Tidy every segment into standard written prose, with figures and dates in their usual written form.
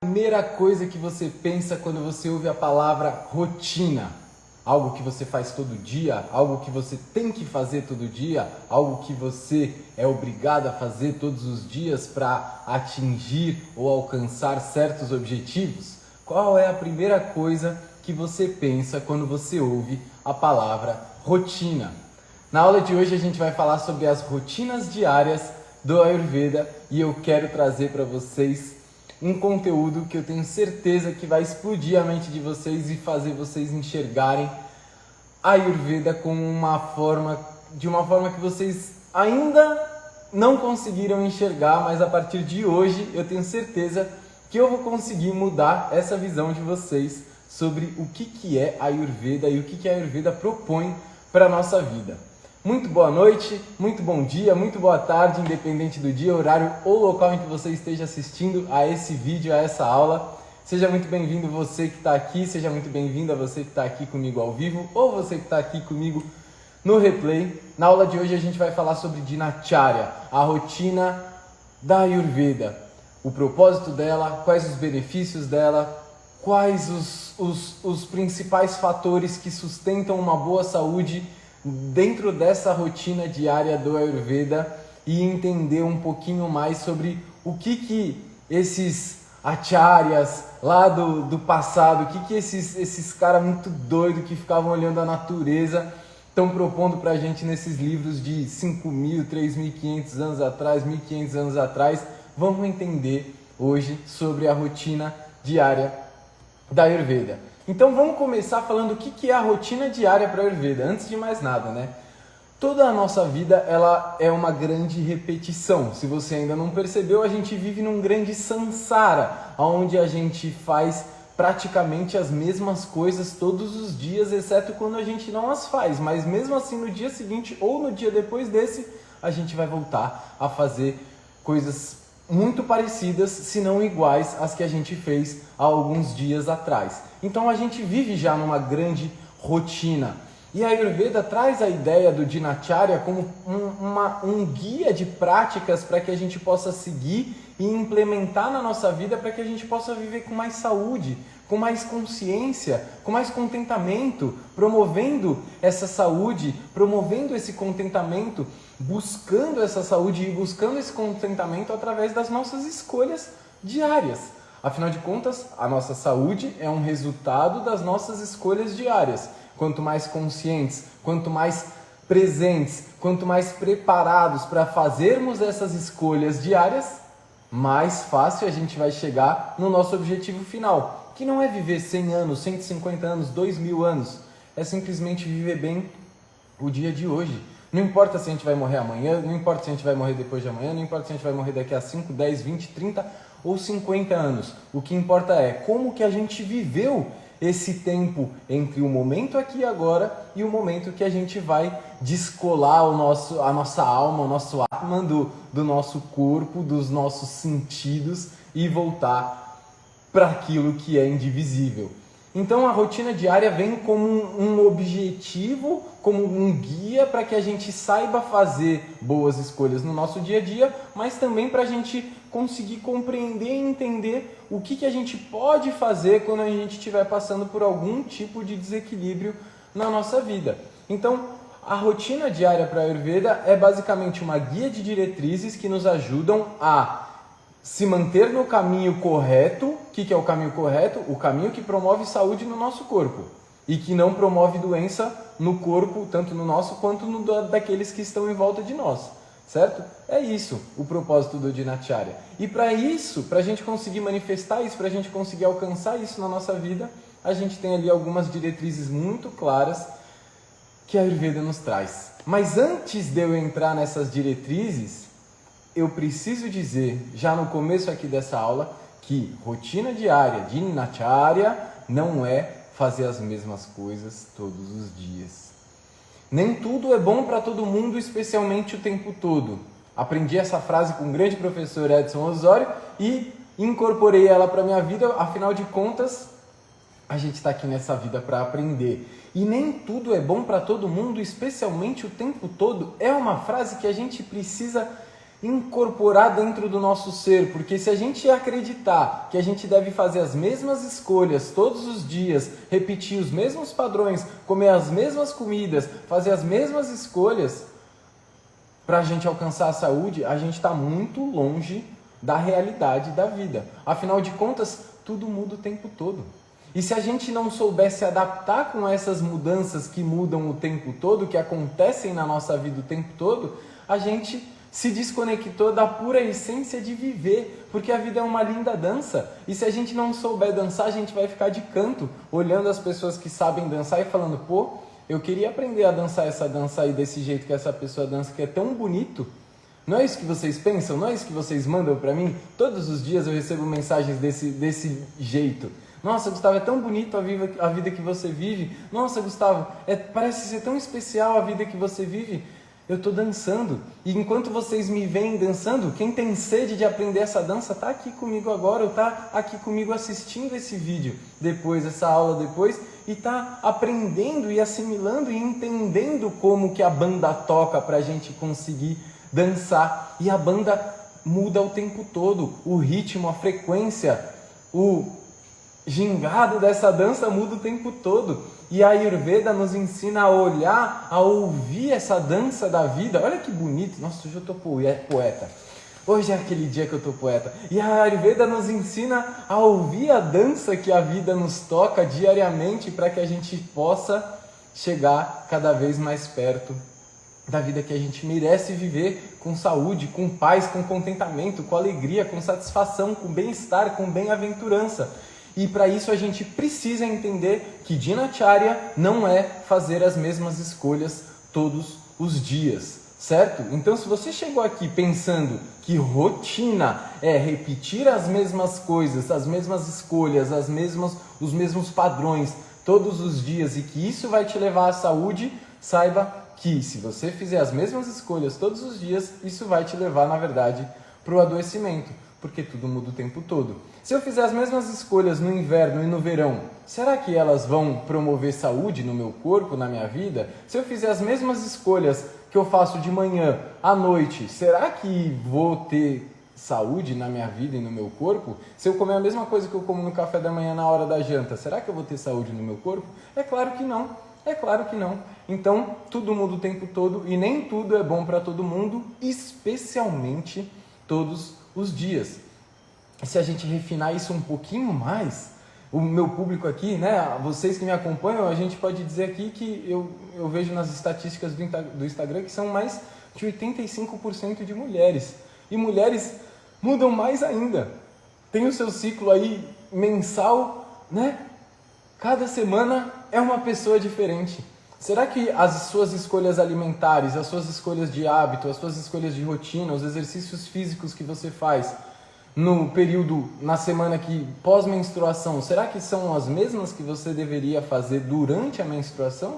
Primeira coisa que você pensa quando você ouve a palavra rotina? Algo que você faz todo dia, algo que você tem que fazer todo dia, algo que você é obrigado a fazer todos os dias para atingir ou alcançar certos objetivos? Qual é a primeira coisa que você pensa quando você ouve a palavra rotina? Na aula de hoje a gente vai falar sobre as rotinas diárias do Ayurveda e eu quero trazer para vocês um conteúdo que eu tenho certeza que vai explodir a mente de vocês e fazer vocês enxergarem a Ayurveda como de uma forma que vocês ainda não conseguiram enxergar, mas a partir de hoje eu tenho certeza que eu vou conseguir mudar essa visão de vocês sobre o que é a Ayurveda e o que a Ayurveda propõe para a nossa vida. Muito boa noite, muito bom dia, muito boa tarde, independente do dia, horário ou local em que você esteja assistindo a esse vídeo, a essa aula. Seja muito bem-vindo você que está aqui, seja muito bem-vinda você que está aqui comigo ao vivo ou você que está aqui comigo no replay. Na aula de hoje a gente vai falar sobre Dinacharya, a rotina da Ayurveda, o propósito dela, quais os benefícios dela, quais os principais fatores que sustentam uma boa saúde dentro dessa rotina diária do Ayurveda e entender um pouquinho mais sobre o que esses acharyas lá do passado, o que esses caras muito doidos que ficavam olhando a natureza estão propondo pra gente nesses livros de 5.000, 3.500 anos atrás, 1.500 anos atrás. Vamos entender hoje sobre a rotina diária da Ayurveda. Então vamos começar falando o que é a rotina diária para a Ayurveda. Antes de mais nada, né? Toda a nossa vida ela é uma grande repetição. Se você ainda não percebeu, a gente vive num grande samsara, onde a gente faz praticamente as mesmas coisas todos os dias, exceto quando a gente não as faz. Mas mesmo assim, no dia seguinte ou no dia depois desse, a gente vai voltar a fazer coisas muito parecidas, se não iguais às que a gente fez há alguns dias atrás. Então a gente vive já numa grande rotina. E a Ayurveda traz a ideia do Dinacharya como um guia de práticas para que a gente possa seguir e implementar na nossa vida para que a gente possa viver com mais saúde, com mais consciência, com mais contentamento, promovendo essa saúde, promovendo esse contentamento, buscando essa saúde e buscando esse contentamento através das nossas escolhas diárias. Afinal de contas, a nossa saúde é um resultado das nossas escolhas diárias. Quanto mais conscientes, quanto mais presentes, quanto mais preparados para fazermos essas escolhas diárias, mais fácil a gente vai chegar no nosso objetivo final, que não é viver 100 anos, 150 anos, 2.000 anos, é simplesmente viver bem o dia de hoje. Não importa se a gente vai morrer amanhã, não importa se a gente vai morrer depois de amanhã, não importa se a gente vai morrer daqui a 5, 10, 20, 30 ou 50 anos. O que importa é como que a gente viveu esse tempo entre o momento aqui e agora e o momento que a gente vai descolar a nossa alma, o nosso atma do nosso corpo, dos nossos sentidos e voltar para aquilo que é indivisível. Então a rotina diária vem como um objetivo, como um guia para que a gente saiba fazer boas escolhas no nosso dia a dia, mas também para a gente conseguir compreender e entender o que a gente pode fazer quando a gente estiver passando por algum tipo de desequilíbrio na nossa vida. Então a rotina diária para a Ayurveda é basicamente uma guia de diretrizes que nos ajudam a se manter no caminho correto. O que é o caminho correto? O caminho que promove saúde no nosso corpo e que não promove doença no corpo, tanto no nosso quanto no daqueles que estão em volta de nós, certo? É isso o propósito do Dinacharya. E para isso, para a gente conseguir manifestar isso, para a gente conseguir alcançar isso na nossa vida, a gente tem ali algumas diretrizes muito claras que a Ayurveda nos traz. Mas antes de eu entrar nessas diretrizes, eu preciso dizer, já no começo aqui dessa aula, que rotina diária de Dinacharya não é fazer as mesmas coisas todos os dias. Nem tudo é bom para todo mundo, especialmente o tempo todo. Aprendi essa frase com o grande professor Edson Osório e incorporei ela para a minha vida. Afinal de contas, a gente está aqui nessa vida para aprender. E nem tudo é bom para todo mundo, especialmente o tempo todo. É uma frase que a gente precisa incorporar dentro do nosso ser, porque se a gente acreditar que a gente deve fazer as mesmas escolhas todos os dias, repetir os mesmos padrões, comer as mesmas comidas, fazer as mesmas escolhas para a gente alcançar a saúde, a gente está muito longe da realidade da vida. Afinal de contas, tudo muda o tempo todo. E se a gente não souber se adaptar com essas mudanças que mudam o tempo todo, que acontecem na nossa vida o tempo todo, a gente se desconectou da pura essência de viver, porque a vida é uma linda dança. E se a gente não souber dançar, a gente vai ficar de canto, olhando as pessoas que sabem dançar e falando, pô, eu queria aprender a dançar essa dança aí desse jeito que essa pessoa dança, que é tão bonito. Não é isso que vocês pensam? Não é isso que vocês mandam pra mim? Todos os dias eu recebo mensagens desse jeito. Nossa, Gustavo, é tão bonito a vida que você vive. Nossa, Gustavo, parece ser tão especial a vida que você vive. Eu estou dançando. E enquanto vocês me veem dançando, quem tem sede de aprender essa dança está aqui comigo agora, ou está aqui comigo assistindo esse vídeo depois, essa aula depois, e está aprendendo e assimilando e entendendo como que a banda toca para a gente conseguir dançar. E a banda muda o tempo todo. O ritmo, a frequência, o gingado dessa dança muda o tempo todo. E a Ayurveda nos ensina a olhar, a ouvir essa dança da vida. Olha que bonito. Nossa, hoje eu estou poeta. Hoje é aquele dia que eu estou poeta. E a Ayurveda nos ensina a ouvir a dança que a vida nos toca diariamente para que a gente possa chegar cada vez mais perto da vida que a gente merece viver, com saúde, com paz, com contentamento, com alegria, com satisfação, com bem-estar, com bem-aventurança. E para isso a gente precisa entender que Dinacharya não é fazer as mesmas escolhas todos os dias, certo? Então se você chegou aqui pensando que rotina é repetir as mesmas coisas, as mesmas escolhas, os mesmos padrões todos os dias e que isso vai te levar à saúde, saiba que se você fizer as mesmas escolhas todos os dias, isso vai te levar, na verdade, para o adoecimento, porque tudo muda o tempo todo. Se eu fizer as mesmas escolhas no inverno e no verão, será que elas vão promover saúde no meu corpo, na minha vida? Se eu fizer as mesmas escolhas que eu faço de manhã à noite, será que vou ter saúde na minha vida e no meu corpo? Se eu comer a mesma coisa que eu como no café da manhã na hora da janta, será que eu vou ter saúde no meu corpo? É claro que não. É claro que não. Então, tudo muda o tempo todo e nem tudo é bom para todo mundo, especialmente todos os dias. E se a gente refinar isso um pouquinho mais, o meu público aqui, né, vocês que me acompanham, a gente pode dizer aqui que eu vejo nas estatísticas do Instagram que são mais de 85% de mulheres. E mulheres mudam mais ainda. Tem o seu ciclo aí mensal, né? Cada semana é uma pessoa diferente. Será que as suas escolhas alimentares, as suas escolhas de hábito, as suas escolhas de rotina, os exercícios físicos que você faz no período, na semana que pós-menstruação, será que são as mesmas que você deveria fazer durante a menstruação?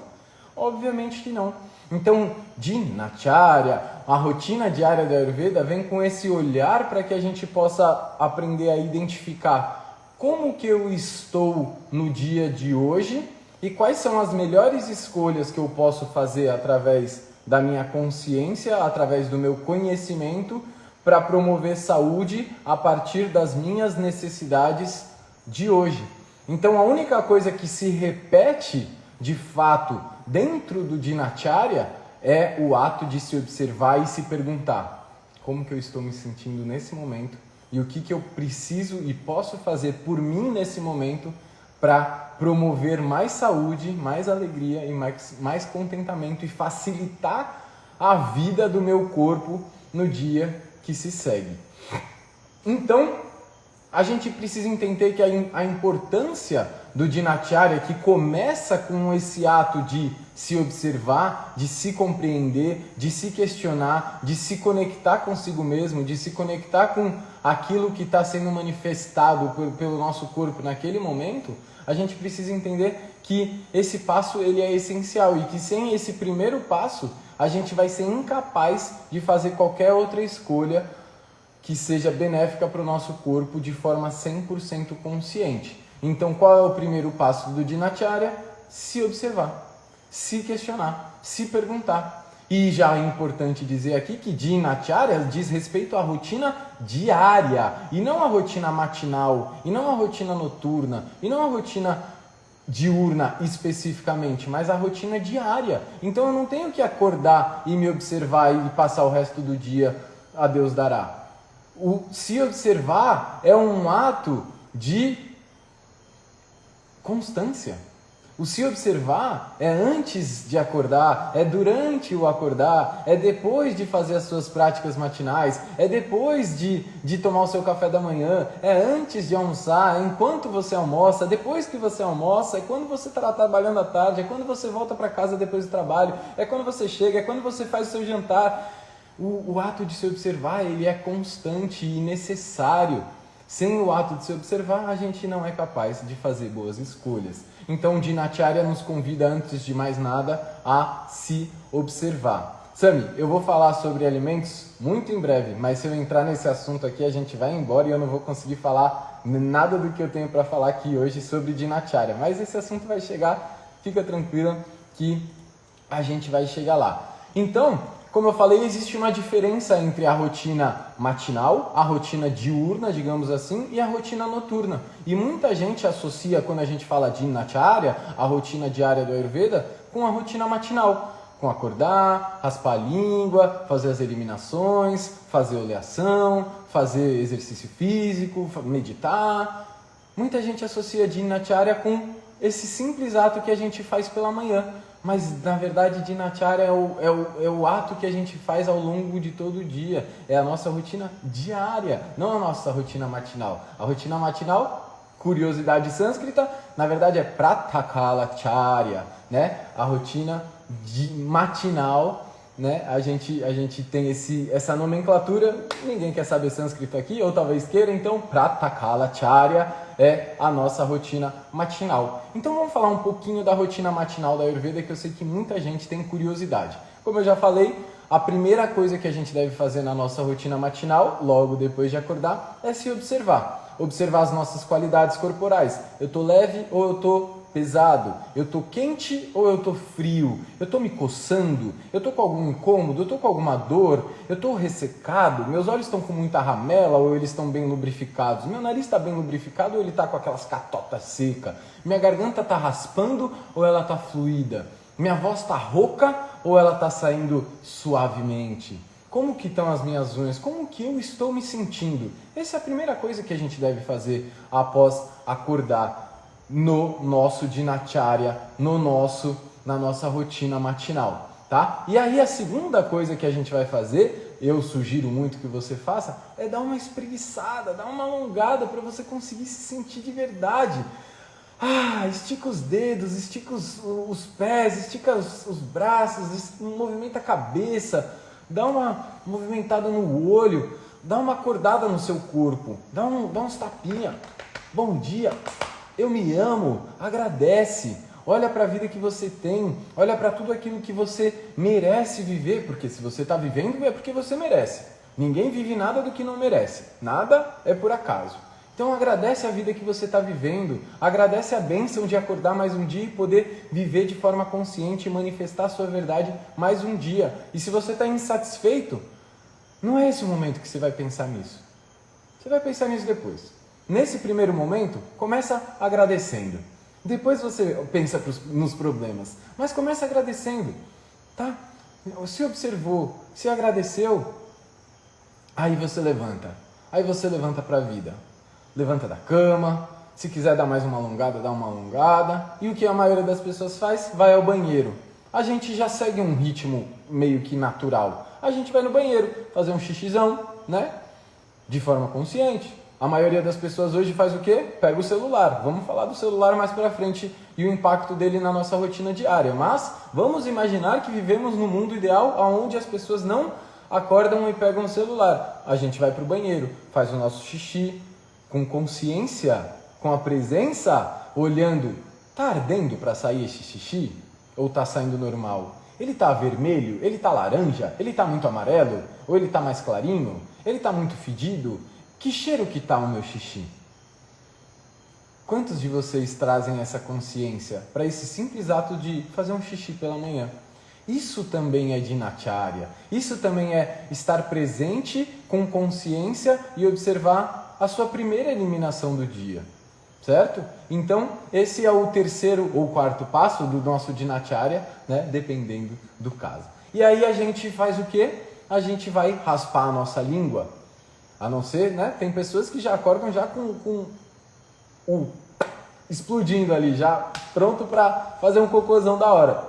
Obviamente que não. Então, Dinacharya, a rotina diária da Ayurveda, vem com esse olhar para que a gente possa aprender a identificar como que eu estou no dia de hoje e quais são as melhores escolhas que eu posso fazer através da minha consciência, através do meu conhecimento, para promover saúde a partir das minhas necessidades de hoje. Então a única coisa que se repete de fato dentro do Dinacharya é o ato de se observar e se perguntar como que eu estou me sentindo nesse momento e o que eu preciso e posso fazer por mim nesse momento para promover mais saúde, mais alegria e mais contentamento e facilitar a vida do meu corpo no dia que se segue. Então, a gente precisa entender que a importância do Dinacharya, que começa com esse ato de se observar, de se compreender, de se questionar, de se conectar consigo mesmo, de se conectar com aquilo que está sendo manifestado pelo nosso corpo naquele momento, a gente precisa entender que esse passo ele é essencial e que sem esse primeiro passo a gente vai ser incapaz de fazer qualquer outra escolha que seja benéfica para o nosso corpo de forma 100% consciente. Então, qual é o primeiro passo do Dinacharya? Se observar, se questionar, se perguntar. E já é importante dizer aqui que Dinacharya diz respeito à rotina diária, e não à rotina matinal, e não à rotina noturna, e não à rotina diurna especificamente, mas a rotina diária. Então eu não tenho que acordar e me observar e passar o resto do dia a Deus dará. O se observar é um ato de constância. O se observar é antes de acordar, é durante o acordar, é depois de fazer as suas práticas matinais, é depois de tomar o seu café da manhã, é antes de almoçar, é enquanto você almoça, depois que você almoça, é quando você está trabalhando à tarde, é quando você volta para casa depois do trabalho, é quando você chega, é quando você faz o seu jantar. O ato de se observar, ele é constante e necessário. Sem o ato de se observar, a gente não é capaz de fazer boas escolhas. Então, Dinacharya nos convida, antes de mais nada, a se observar. Sami, eu vou falar sobre alimentos muito em breve, mas se eu entrar nesse assunto aqui, a gente vai embora e eu não vou conseguir falar nada do que eu tenho para falar aqui hoje sobre Dinacharya. Mas esse assunto vai chegar, fica tranquila que a gente vai chegar lá. Então, como eu falei, existe uma diferença entre a rotina matinal, a rotina diurna, digamos assim, e a rotina noturna. E muita gente associa, quando a gente fala de Dinacharya, a rotina diária do Ayurveda, com a rotina matinal. Com acordar, raspar a língua, fazer as eliminações, fazer oleação, fazer exercício físico, meditar. Muita gente associa Dinacharya com esse simples ato que a gente faz pela manhã. Mas, na verdade, Dinacharya é o ato que a gente faz ao longo de todo o dia. É a nossa rotina diária, não a nossa rotina matinal. A rotina matinal, curiosidade sânscrita, na verdade é Pratakala-charya, né? A rotina matinal, né? A gente tem essa nomenclatura, ninguém quer saber sânscrito aqui, ou talvez queira, então Pratakala-charya é a nossa rotina matinal. Então vamos falar um pouquinho da rotina matinal da Ayurveda, que eu sei que muita gente tem curiosidade. Como eu já falei, a primeira coisa que a gente deve fazer na nossa rotina matinal, logo depois de acordar, é se observar. Observar as nossas qualidades corporais. Eu estou leve ou eu estou pesado? Eu estou quente ou eu estou frio? Eu estou me coçando? Eu estou com algum incômodo? Eu estou com alguma dor? Eu estou ressecado? Meus olhos estão com muita ramela ou eles estão bem lubrificados? Meu nariz está bem lubrificado ou ele está com aquelas catotas secas? Minha garganta está raspando ou ela está fluida? Minha voz está rouca ou ela está saindo suavemente? Como que estão as minhas unhas? Como que eu estou me sentindo? Essa é a primeira coisa que a gente deve fazer após acordar no nosso Dinacharya, na nossa rotina matinal, tá? E aí a segunda coisa que a gente vai fazer, eu sugiro muito que você faça, é dar uma espreguiçada, dar uma alongada para você conseguir se sentir de verdade. Estica os dedos, estica os pés, estica os braços, movimenta a cabeça, dá uma movimentada no olho, dá uma acordada no seu corpo, dá uns tapinha. Bom dia, eu me amo, agradece, olha para a vida que você tem, olha para tudo aquilo que você merece viver, porque se você está vivendo é porque você merece. Ninguém vive nada do que não merece, nada é por acaso. Então agradece a vida que você está vivendo, agradece a bênção de acordar mais um dia e poder viver de forma consciente e manifestar a sua verdade mais um dia. E se você está insatisfeito, não é esse o momento que você vai pensar nisso. Você vai pensar nisso depois. Nesse primeiro momento, começa agradecendo. Depois você pensa nos problemas, mas começa agradecendo, tá? Se observou, se agradeceu, aí você levanta. Aí você levanta para a vida. Levanta da cama, se quiser dar mais uma alongada, dá uma alongada. E o que a maioria das pessoas faz? Vai ao banheiro. A gente já segue um ritmo meio que natural. A gente vai no banheiro fazer um xixizão, né? De forma consciente. A maioria das pessoas hoje faz o quê? Pega o celular. Vamos falar do celular mais pra frente e o impacto dele na nossa rotina diária. Mas vamos imaginar que vivemos no mundo ideal onde as pessoas não acordam e pegam o celular. A gente vai pro banheiro, faz o nosso xixi, com consciência, com a presença, olhando, tá ardendo para sair esse xixi? Ou tá saindo normal? Ele tá vermelho? Ele tá laranja? Ele tá muito amarelo? Ou ele tá mais clarinho? Ele tá muito fedido? Que cheiro que tá o meu xixi? Quantos de vocês trazem essa consciência para esse simples ato de fazer um xixi pela manhã? Isso também é dinacharya. Isso também é estar presente com consciência e observar a sua primeira eliminação do dia. Certo? Então, esse é o terceiro ou quarto passo do nosso dinacharya, né? Dependendo do caso. E aí a gente faz o quê? A gente vai raspar a nossa língua. A não ser, né? Tem pessoas que já acordam já com o explodindo ali, já pronto para fazer um cocôzão da hora.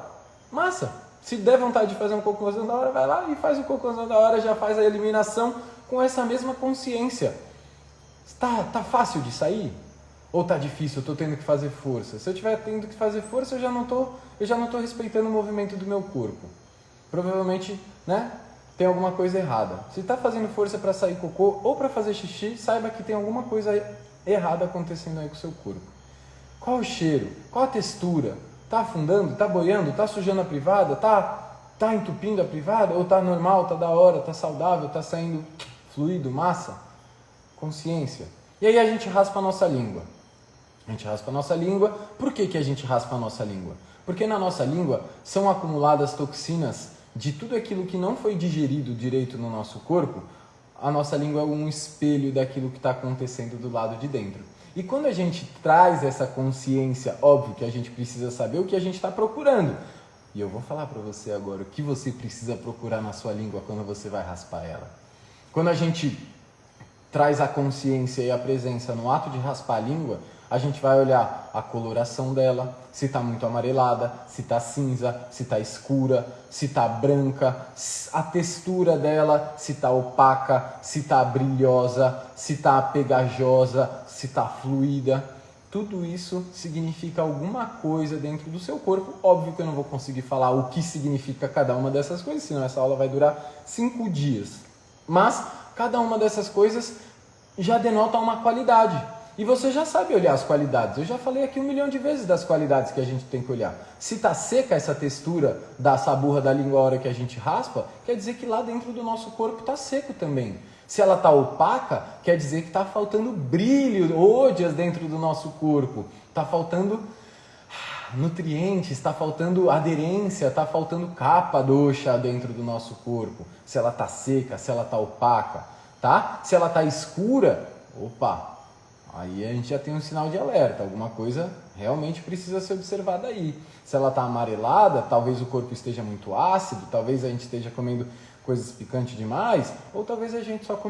Massa! Se der vontade de fazer um cocôzão da hora, vai lá e faz o cocôzão da hora, já faz a eliminação com essa mesma consciência. Tá fácil de sair? Ou tá difícil, eu tô tendo que fazer força? Se eu estiver tendo que fazer força, eu já não tô respeitando o movimento do meu corpo. Provavelmente, né, tem alguma coisa errada. Se tá fazendo força para sair cocô ou para fazer xixi, saiba que tem alguma coisa errada acontecendo aí com o seu corpo. Qual o cheiro? Qual a textura? Tá afundando? Tá boiando? Tá sujando a privada? Tá entupindo a privada? Ou tá normal? Tá da hora? Tá saudável? Tá saindo fluido, massa? Consciência. E aí a gente raspa a nossa língua. A gente raspa a nossa língua. Por que a gente raspa a nossa língua? Porque na nossa língua são acumuladas toxinas de tudo aquilo que não foi digerido direito no nosso corpo. A nossa língua é um espelho daquilo que está acontecendo do lado de dentro. E quando a gente traz essa consciência, óbvio que a gente precisa saber o que a gente está procurando. E eu vou falar para você agora o que você precisa procurar na sua língua quando você vai raspar ela. Quando a gente traz a consciência e a presença no ato de raspar a língua, a gente vai olhar a coloração dela, se está muito amarelada, se está cinza, se está escura, se está branca, a textura dela, se está opaca, se está brilhosa, se está pegajosa, se está fluida. Tudo isso significa alguma coisa dentro do seu corpo. Óbvio que eu não vou conseguir falar o que significa cada uma dessas coisas, senão essa aula vai durar 5 dias. Mas cada uma dessas coisas já denota uma qualidade. E você já sabe olhar as qualidades. Eu já falei aqui 1 milhão de vezes das qualidades que a gente tem que olhar. Se está seca essa textura da saburra da língua a hora que a gente raspa, quer dizer que lá dentro do nosso corpo está seco também. Se ela está opaca, quer dizer que está faltando brilho, ódias dentro do nosso corpo. Está faltando nutrientes, está faltando aderência, está faltando capa dosha dentro do nosso corpo. Se ela está seca, se ela está opaca, tá? Se ela está escura, opa! Aí a gente já tem um sinal de alerta, alguma coisa realmente precisa ser observada aí. Se ela está amarelada, talvez o corpo esteja muito ácido, talvez a gente esteja comendo coisas picantes demais, ou talvez a gente só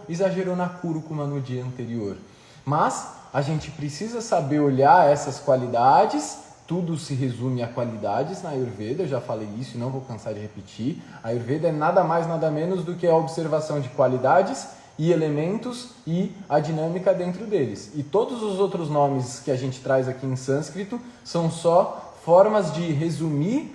exagerou na cúrcuma no dia anterior. Mas a gente precisa saber olhar essas qualidades, tudo se resume a qualidades na Ayurveda, eu já falei isso e não vou cansar de repetir. A Ayurveda é nada mais, nada menos do que a observação de qualidades e elementos e a dinâmica dentro deles. E todos os outros nomes que a gente traz aqui em sânscrito são só formas de resumir,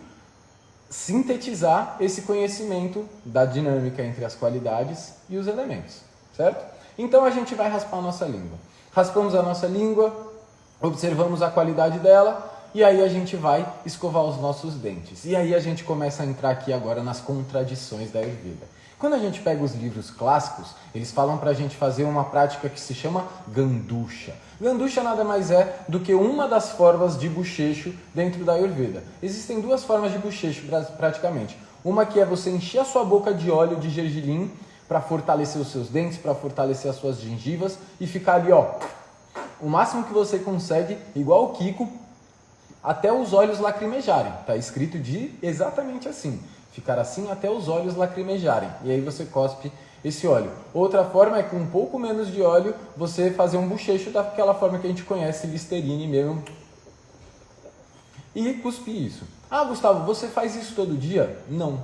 sintetizar esse conhecimento da dinâmica entre as qualidades e os elementos, certo? Então a gente vai raspar a nossa língua. Raspamos a nossa língua, observamos a qualidade dela e aí a gente vai escovar os nossos dentes. E aí a gente começa a entrar aqui agora nas contradições da Ayurveda. Quando a gente pega os livros clássicos, eles falam para a gente fazer uma prática que se chama Gandusha. Gandusha nada mais é do que uma das formas de bochecho dentro da Ayurveda. Existem 2 formas de bochecho praticamente. Uma que é você encher a sua boca de óleo de gergelim para fortalecer os seus dentes, para fortalecer as suas gengivas e ficar ali, ó, o máximo que você consegue, igual o Kiko, até os olhos lacrimejarem. Está escrito exatamente assim. Ficar assim até os olhos lacrimejarem. E aí você cospe esse óleo. Outra forma é com um pouco menos de óleo você fazer um bochecho daquela forma que a gente conhece, Listerine mesmo. E cuspir isso. Ah, Gustavo, você faz isso todo dia? Não.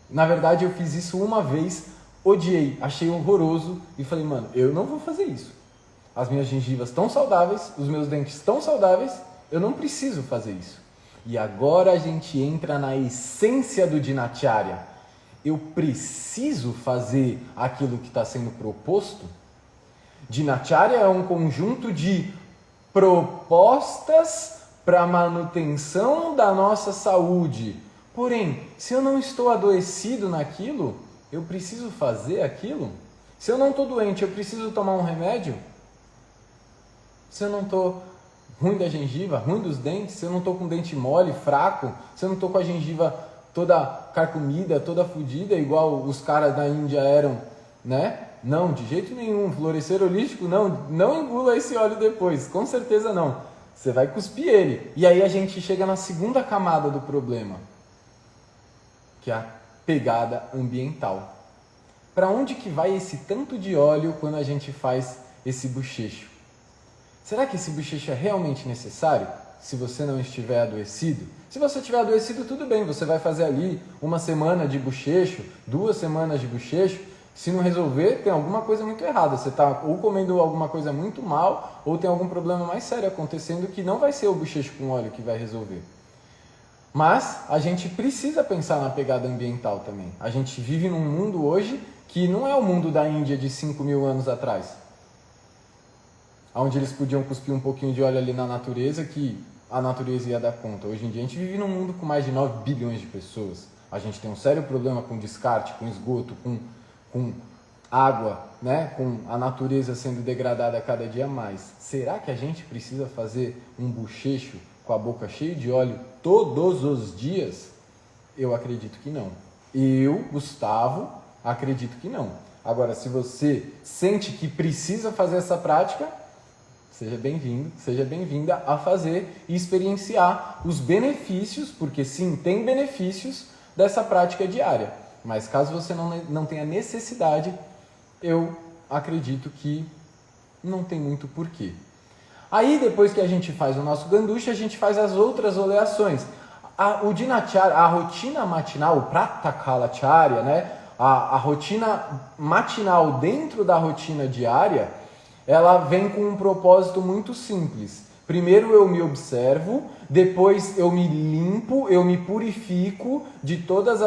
Na verdade, eu fiz isso uma vez, odiei, achei horroroso e falei, mano, eu não vou fazer isso. As minhas gengivas estão saudáveis, os meus dentes estão saudáveis, eu não preciso fazer isso. E agora a gente entra na essência do dinacharya. Eu preciso fazer aquilo que está sendo proposto? Dinacharya é um conjunto de propostas para a manutenção da nossa saúde. Porém, se eu não estou adoecido naquilo, eu preciso fazer aquilo? Se eu não estou doente, eu preciso tomar um remédio? Se eu não estou ruim da gengiva, ruim dos dentes, se eu não estou com o dente mole, fraco, se eu não estou com a gengiva toda carcomida, toda fodida, igual os caras da Índia eram, né? Não, de jeito nenhum. Florescer holístico, não engula esse óleo depois, com certeza não. Você vai cuspir ele. E aí a gente chega na segunda camada do problema, que é a pegada ambiental. Para onde que vai esse tanto de óleo quando a gente faz esse bochecho? Será que esse bochecho é realmente necessário se você não estiver adoecido? Se você estiver adoecido, tudo bem, você vai fazer ali 1 semana de bochecho, 2 semanas de bochecho. Se não resolver, tem alguma coisa muito errada. Você está ou comendo alguma coisa muito mal, ou tem algum problema mais sério acontecendo que não vai ser o bochecho com óleo que vai resolver. Mas a gente precisa pensar na pegada ambiental também. A gente vive num mundo hoje que não é o mundo da Índia de 5.000 anos atrás, onde eles podiam cuspir um pouquinho de óleo ali na natureza, que a natureza ia dar conta. Hoje em dia a gente vive num mundo com mais de 9 bilhões de pessoas. A gente tem um sério problema com descarte, com esgoto, com água, né? Com a natureza sendo degradada cada dia mais. Será que a gente precisa fazer um bochecho com a boca cheia de óleo todos os dias? Eu acredito que não. Eu, Gustavo, acredito que não. Agora, se você sente que precisa fazer essa prática, seja bem-vindo, seja bem-vinda a fazer e experienciar os benefícios, porque sim, tem benefícios dessa prática diária. Mas caso você não tenha necessidade, eu acredito que não tem muito porquê. Aí, depois que a gente faz o nosso ganduche, a gente faz as outras oleações. O dinacharya, a rotina matinal, o pratakalacharya, né? A rotina matinal dentro da rotina diária, ela vem com um propósito muito simples. Primeiro eu me observo, depois eu me limpo, eu me purifico de todas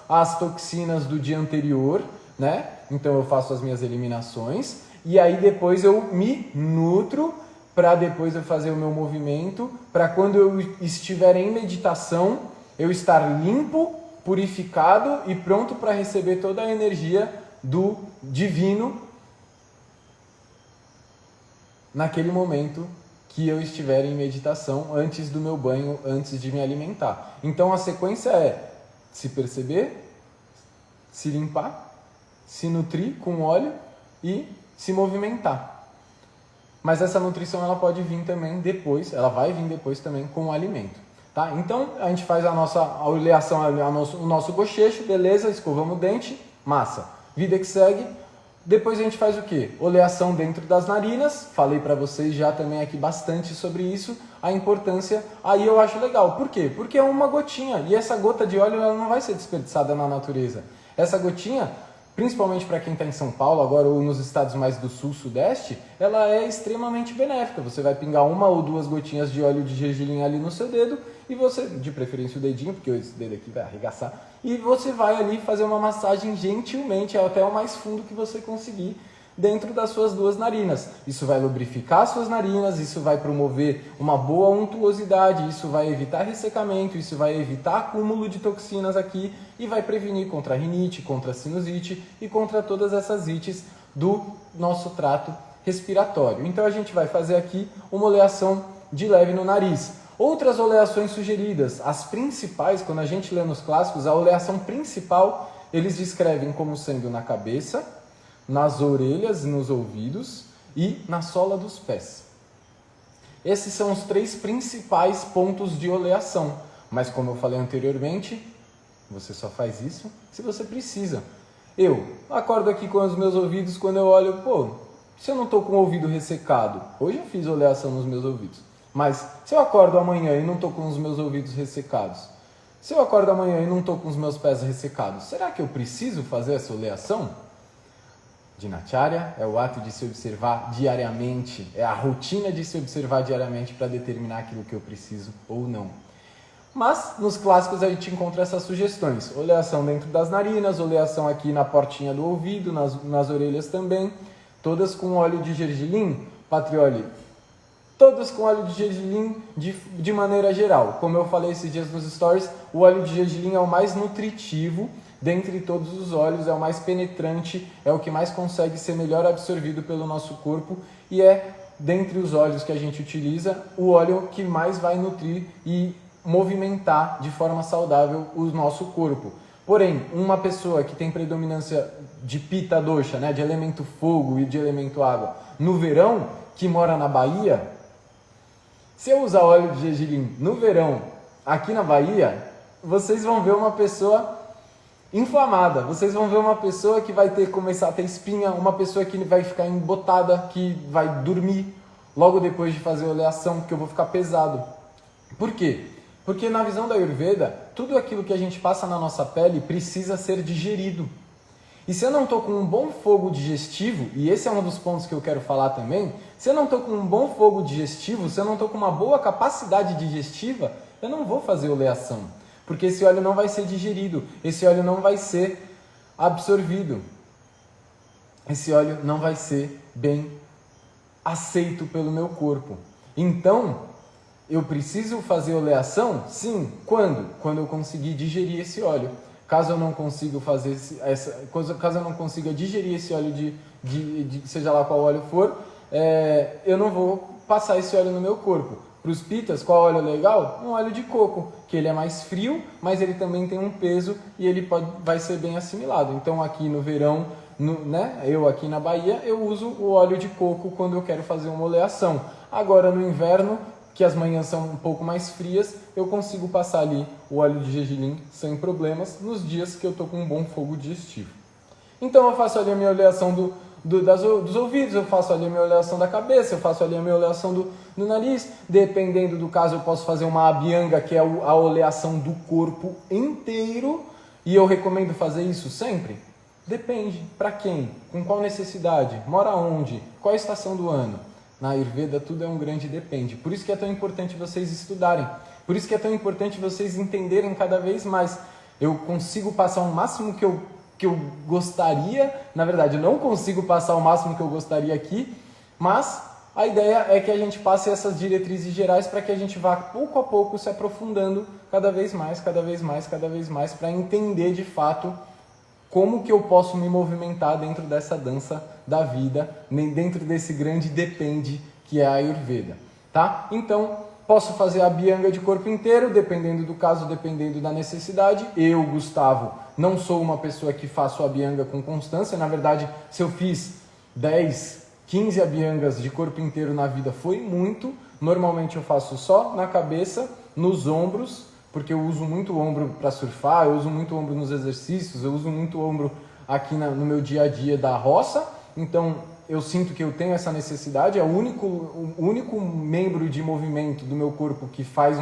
as toxinas do dia anterior, né? Então eu faço as minhas eliminações e aí depois eu me nutro para depois eu fazer o meu movimento, para quando eu estiver em meditação, eu estar limpo, purificado e pronto para receber toda a energia do divino naquele momento que eu estiver em meditação, antes do meu banho, antes de me alimentar. Então a sequência é se perceber, se limpar, se nutrir com óleo e se movimentar. Mas essa nutrição ela pode vir também depois, ela vai vir depois também com o alimento. Tá? Então a gente faz a nossa oleação, o nosso bochecho, beleza, escovamos o dente, massa. Vida que segue. Depois a gente faz o quê? Oleação dentro das narinas. Falei para vocês já também aqui bastante sobre isso, a importância. Aí eu acho legal. Por quê? Porque é uma gotinha e essa gota de óleo ela não vai ser desperdiçada na natureza. Essa gotinha, principalmente para quem está em São Paulo agora ou nos estados mais do sul, sudeste, ela é extremamente benéfica. Você vai pingar 1 ou 2 gotinhas de óleo de gergelim ali no seu dedo e você, de preferência o dedinho, porque esse dedo aqui vai arregaçar, e você vai ali fazer uma massagem gentilmente até o mais fundo que você conseguir dentro das suas 2 narinas. Isso vai lubrificar as suas narinas, isso vai promover uma boa untuosidade, isso vai evitar ressecamento, isso vai evitar acúmulo de toxinas aqui e vai prevenir contra a rinite, contra a sinusite e contra todas essas ites do nosso trato respiratório. Então a gente vai fazer aqui uma oleação de leve no nariz. Outras oleações sugeridas, as principais, quando a gente lê nos clássicos, a oleação principal eles descrevem como sendo na cabeça, nas orelhas e nos ouvidos e na sola dos pés. Esses são os 3 principais pontos de oleação, mas como eu falei anteriormente, você só faz isso se você precisa. Eu acordo aqui com os meus ouvidos quando eu olho, se eu não estou com o ouvido ressecado, hoje eu fiz oleação nos meus ouvidos, mas se eu acordo amanhã e não estou com os meus ouvidos ressecados, se eu acordo amanhã e não estou com os meus pés ressecados, será que eu preciso fazer essa oleação? Dinacharya é o ato de se observar diariamente, é a rotina de se observar diariamente para determinar aquilo que eu preciso ou não. Mas nos clássicos a gente encontra essas sugestões, oleação dentro das narinas, oleação aqui na portinha do ouvido, nas orelhas também, todas com óleo de gergelim, Patrioli, todas com óleo de gergelim de maneira geral. Como eu falei esses dias nos stories, o óleo de gergelim é o mais nutritivo, dentre todos os óleos, é o mais penetrante, é o que mais consegue ser melhor absorvido pelo nosso corpo e é dentre os óleos que a gente utiliza, o óleo que mais vai nutrir e movimentar de forma saudável o nosso corpo. Porém, uma pessoa que tem predominância de Pitta Dosha, né, de elemento fogo e de elemento água, no verão, que mora na Bahia, se eu usar óleo de gergelim no verão, aqui na Bahia, vocês vão ver uma pessoa inflamada, vocês vão ver uma pessoa que vai começar a ter espinha, uma pessoa que vai ficar embotada, que vai dormir logo depois de fazer a oleação, porque eu vou ficar pesado. Por quê? Porque na visão da Ayurveda, tudo aquilo que a gente passa na nossa pele precisa ser digerido. E se eu não estou com um bom fogo digestivo, e esse é um dos pontos que eu quero falar também, se eu não estou com um bom fogo digestivo, se eu não estou com uma boa capacidade digestiva, eu não vou fazer oleação. Porque esse óleo não vai ser digerido, esse óleo não vai ser absorvido, esse óleo não vai ser bem aceito pelo meu corpo. Então, eu preciso fazer oleação? Sim. Quando? Quando eu conseguir digerir esse óleo. Caso eu não consiga fazer caso eu não consiga digerir esse óleo seja lá qual óleo for, eu não vou passar esse óleo no meu corpo. Para os pitas, qual óleo é legal? Um óleo de coco, que ele é mais frio, mas ele também tem um peso e ele vai ser bem assimilado. Então aqui no verão, eu aqui na Bahia, eu uso o óleo de coco quando eu quero fazer uma oleação. Agora no inverno, que as manhãs são um pouco mais frias, eu consigo passar ali o óleo de gergelim sem problemas nos dias que eu estou com um bom fogo digestivo. Então eu faço ali a minha oleação dos ouvidos, eu faço ali a minha oleação da cabeça, eu faço ali a minha oleação do nariz. Dependendo do caso, eu posso fazer uma abhyanga, que é a oleação do corpo inteiro. E eu recomendo fazer isso sempre? Depende. Para quem? Com qual necessidade? Mora onde? Qual a estação do ano? Na Ayurveda tudo é um grande depende. Por isso que é tão importante vocês estudarem. Por isso que é tão importante vocês entenderem cada vez mais. Eu consigo passar o máximo que eu gostaria. Na verdade, eu não consigo passar o máximo que eu gostaria aqui. Mas a ideia é que a gente passe essas diretrizes gerais para que a gente vá pouco a pouco se aprofundando cada vez mais, para entender de fato como que eu posso me movimentar dentro dessa dança da vida, dentro desse grande depende que é a Ayurveda, tá? Então, posso fazer a abhyanga de corpo inteiro, dependendo do caso, dependendo da necessidade. Eu, Gustavo, não sou uma pessoa que faço abhyanga com constância. Na verdade, se eu fiz 10, 15 abhyangas de corpo inteiro na vida, foi muito. Normalmente eu faço só na cabeça, nos ombros, porque eu uso muito o ombro para surfar, eu uso muito o ombro nos exercícios, eu uso muito o ombro aqui no meu dia a dia da roça. Então eu sinto que eu tenho essa necessidade, é o único membro de movimento do meu corpo que faz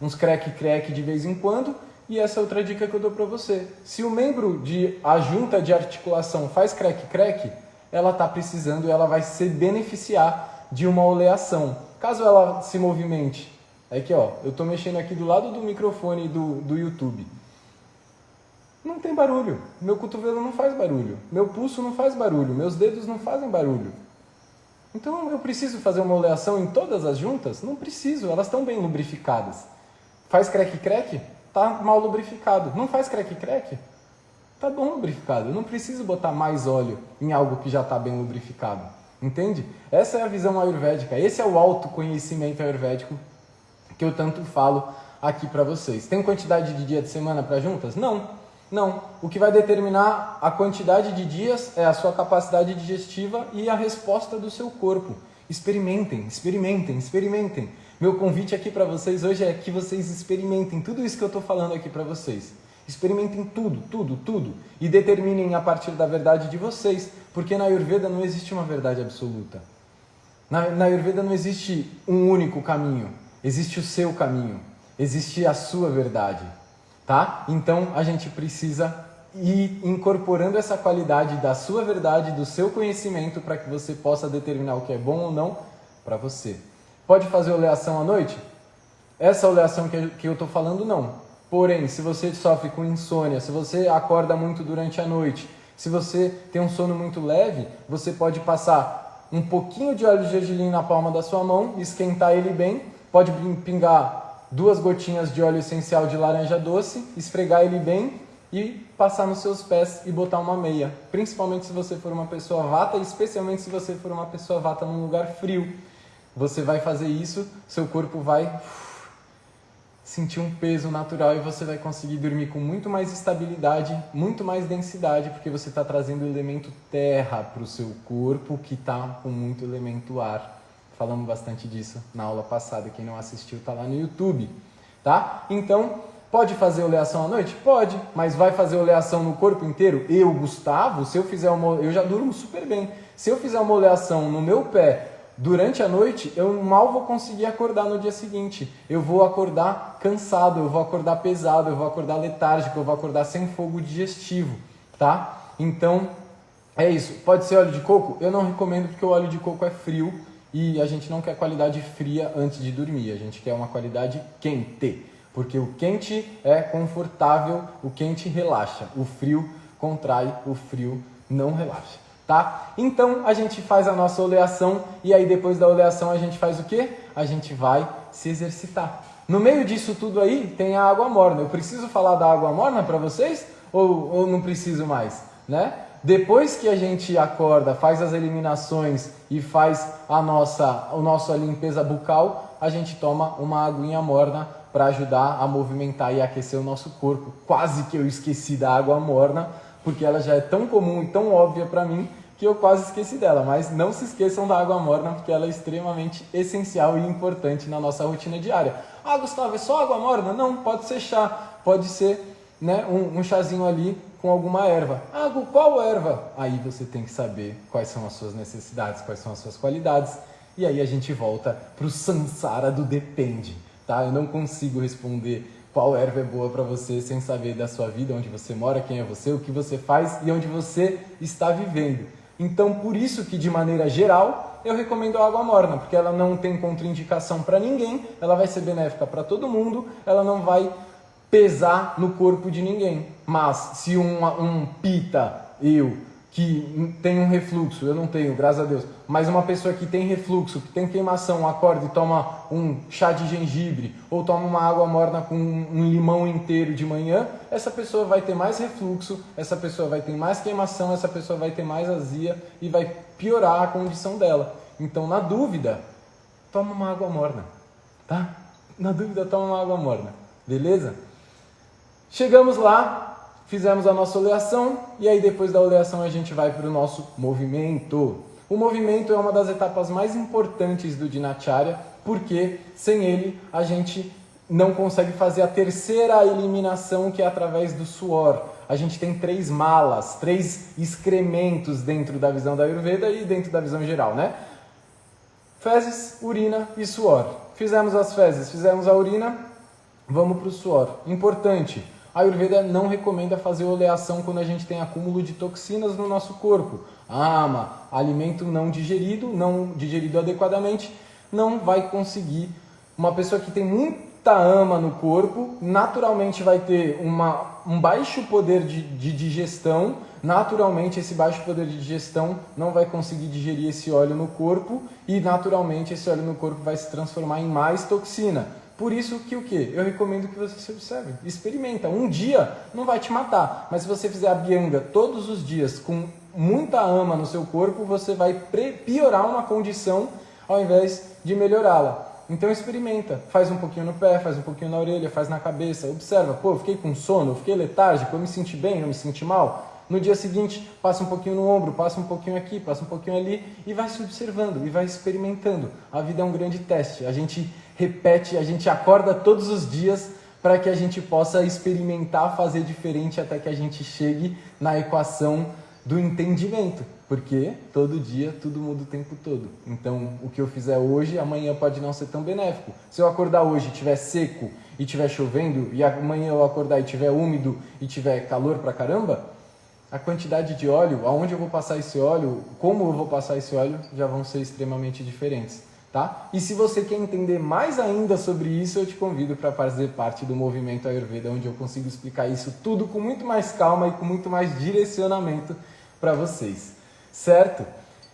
uns crack de vez em quando. E essa é outra dica que eu dou para você. Se o membro a junta de articulação faz crack, ela está precisando, ela vai se beneficiar de uma oleação. Caso ela se movimente, aqui ó, eu estou mexendo aqui do lado do microfone do YouTube. Não tem barulho, meu cotovelo não faz barulho, meu pulso não faz barulho, meus dedos não fazem barulho. Então eu preciso fazer uma oleação em todas as juntas? Não preciso, elas estão bem lubrificadas. Faz crack? Tá mal lubrificado. Não faz crack? Tá bom lubrificado. Eu não preciso botar mais óleo em algo que já está bem lubrificado. Entende? Essa é a visão ayurvédica, esse é o autoconhecimento ayurvédico que eu tanto falo aqui para vocês. Tem quantidade de dia de semana para juntas? Não. O que vai determinar a quantidade de dias é a sua capacidade digestiva e a resposta do seu corpo. Experimentem. Meu convite aqui para vocês hoje é que vocês experimentem tudo isso que eu estou falando aqui para vocês. Experimentem tudo e determinem a partir da verdade de vocês, porque na Ayurveda não existe uma verdade absoluta. Na Ayurveda não existe um único caminho, existe o seu caminho, existe a sua verdade, tá? Então a gente precisa ir incorporando essa qualidade da sua verdade, do seu conhecimento, para que você possa determinar o que é bom ou não para você. Pode fazer oleação à noite? Essa oleação que eu estou falando, não. Porém, se você sofre com insônia, se você acorda muito durante a noite, se você tem um sono muito leve, você pode passar um pouquinho de óleo de gergelim na palma da sua mão, esquentar ele bem, pode pingar 2 gotinhas de óleo essencial de laranja doce, esfregar ele bem e passar nos seus pés e botar uma meia. Principalmente se você for uma pessoa vata, e especialmente se você for uma pessoa vata num lugar frio. Você vai fazer isso, seu corpo vai sentir um peso natural e você vai conseguir dormir com muito mais estabilidade, muito mais densidade, porque você está trazendo o elemento terra para o seu corpo, que está com muito elemento ar. Falamos bastante disso na aula passada, quem não assistiu está lá no YouTube, tá? Então, pode fazer oleação à noite? Pode, mas vai fazer oleação no corpo inteiro? Eu, Gustavo, se eu fizer eu já durmo super bem. Se eu fizer uma oleação no meu pé durante a noite, eu mal vou conseguir acordar no dia seguinte. Eu vou acordar cansado, eu vou acordar pesado, eu vou acordar letárgico, eu vou acordar sem fogo digestivo, tá? Então, é isso. Pode ser óleo de coco? Eu não recomendo porque o óleo de coco é frio e a gente não quer qualidade fria antes de dormir. A gente quer uma qualidade quente, porque o quente é confortável, o quente relaxa, o frio contrai, o frio não relaxa. Tá? Então a gente faz a nossa oleação e aí depois da oleação a gente faz o quê? A gente vai se exercitar. No meio disso tudo aí tem a água morna. Eu preciso falar da água morna para vocês ou não preciso mais, né? Depois que a gente acorda, faz as eliminações e faz a nossa limpeza bucal, a gente toma uma aguinha morna para ajudar a movimentar e aquecer o nosso corpo. Quase que eu esqueci da água morna, porque ela já é tão comum e tão óbvia para mim que eu quase esqueci dela. Mas não se esqueçam da água morna, porque ela é extremamente essencial e importante na nossa rotina diária. Ah, Gustavo, é só água morna? Não, pode ser chá, pode ser, né, um chazinho ali com alguma erva. Ah, qual erva? Aí você tem que saber quais são as suas necessidades, quais são as suas qualidades. E aí a gente volta para o samsara do depende, tá? Eu não consigo responder qual erva é boa para você sem saber da sua vida, onde você mora, quem é você, o que você faz e onde você está vivendo. Então, por isso que de maneira geral, eu recomendo a água morna, porque ela não tem contraindicação para ninguém, ela vai ser benéfica para todo mundo, ela não vai pesar no corpo de ninguém. Mas se um pita, que tem um refluxo, eu não tenho, graças a Deus, mas uma pessoa que tem refluxo, que tem queimação, acorda e toma um chá de gengibre ou toma uma água morna com um limão inteiro de manhã, essa pessoa vai ter mais refluxo, essa pessoa vai ter mais queimação, essa pessoa vai ter mais azia e vai piorar a condição dela. Então, na dúvida, toma uma água morna, tá? Na dúvida, toma uma água morna, beleza? Chegamos lá, fizemos a nossa oleação e aí depois da oleação a gente vai para o nosso movimento. O movimento é uma das etapas mais importantes do Dinacharya, porque sem ele a gente não consegue fazer a terceira eliminação, que é através do suor. A gente tem 3 malas, 3 excrementos dentro da visão da Ayurveda e dentro da visão geral, né? Fezes, urina e suor. Fizemos as fezes, fizemos a urina, vamos para o suor. Importante, a Ayurveda não recomenda fazer oleação quando a gente tem acúmulo de toxinas no nosso corpo. Alimento não digerido adequadamente, não vai conseguir. Uma pessoa que tem muita ama no corpo, naturalmente vai ter um baixo poder de digestão. Naturalmente, esse baixo poder de digestão não vai conseguir digerir esse óleo no corpo e, naturalmente, esse óleo no corpo vai se transformar em mais toxina. Por isso que o quê? Eu recomendo que você se observe, experimenta. Um dia não vai te matar, mas se você fizer a Abhyanga todos os dias com muita ama no seu corpo, você vai piorar uma condição ao invés de melhorá-la. Então experimenta, faz um pouquinho no pé, faz um pouquinho na orelha, faz na cabeça, observa, pô, eu fiquei com sono, eu fiquei letárgico, eu me senti bem, eu me senti mal. No dia seguinte, passa um pouquinho no ombro, passa um pouquinho aqui, passa um pouquinho ali e vai se observando e vai experimentando. A vida é um grande teste, a gente repete, a gente acorda todos os dias para que a gente possa experimentar, fazer diferente até que a gente chegue na equação do entendimento, porque todo dia tudo muda o tempo todo. Então, o que eu fizer hoje, amanhã pode não ser tão benéfico. Se eu acordar hoje e estiver seco e estiver chovendo, e amanhã eu acordar e estiver úmido e estiver calor pra caramba, a quantidade de óleo, aonde eu vou passar esse óleo, como eu vou passar esse óleo, já vão ser extremamente diferentes. Tá? E se você quer entender mais ainda sobre isso, eu te convido para fazer parte do movimento Ayurveda, onde eu consigo explicar isso tudo com muito mais calma e com muito mais direcionamento para vocês, certo?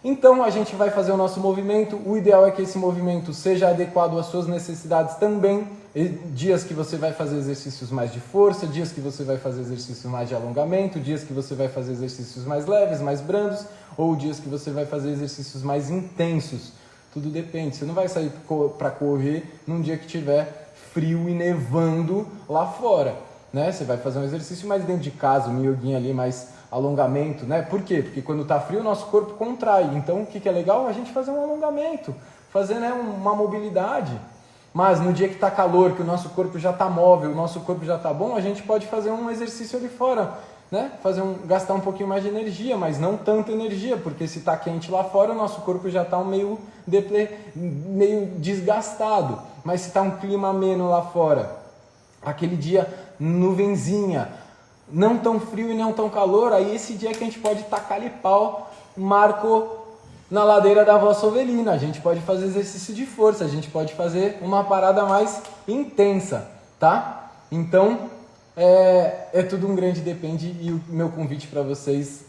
Então a gente vai fazer o nosso movimento, o ideal é que esse movimento seja adequado às suas necessidades também, dias que você vai fazer exercícios mais de força, dias que você vai fazer exercícios mais de alongamento, dias que você vai fazer exercícios mais leves, mais brandos, ou dias que você vai fazer exercícios mais intensos. Tudo depende. Você não vai sair para correr num dia que tiver frio e nevando lá fora, né? Você vai fazer um exercício mais dentro de casa, um yoguinho ali, mais alongamento, né? Por quê? Porque quando tá frio, o nosso corpo contrai. Então, o que é legal? A gente fazer um alongamento, fazer, né, uma mobilidade. Mas no dia que tá calor, que o nosso corpo já tá móvel, o nosso corpo já tá bom, a gente pode fazer um exercício ali fora, né? Gastar um pouquinho mais de energia, mas não tanta energia, porque se tá quente lá fora, o nosso corpo já tá meio desgastado. Mas se tá um clima ameno lá fora, aquele dia nuvenzinha, não tão frio e não tão calor, aí esse dia que a gente pode tacar-lhe pau, Marco, na ladeira da Vossa Ovelina. A gente pode fazer exercício de força, a gente pode fazer uma parada mais intensa, tá? Então, é tudo um grande depende, e o meu convite para vocês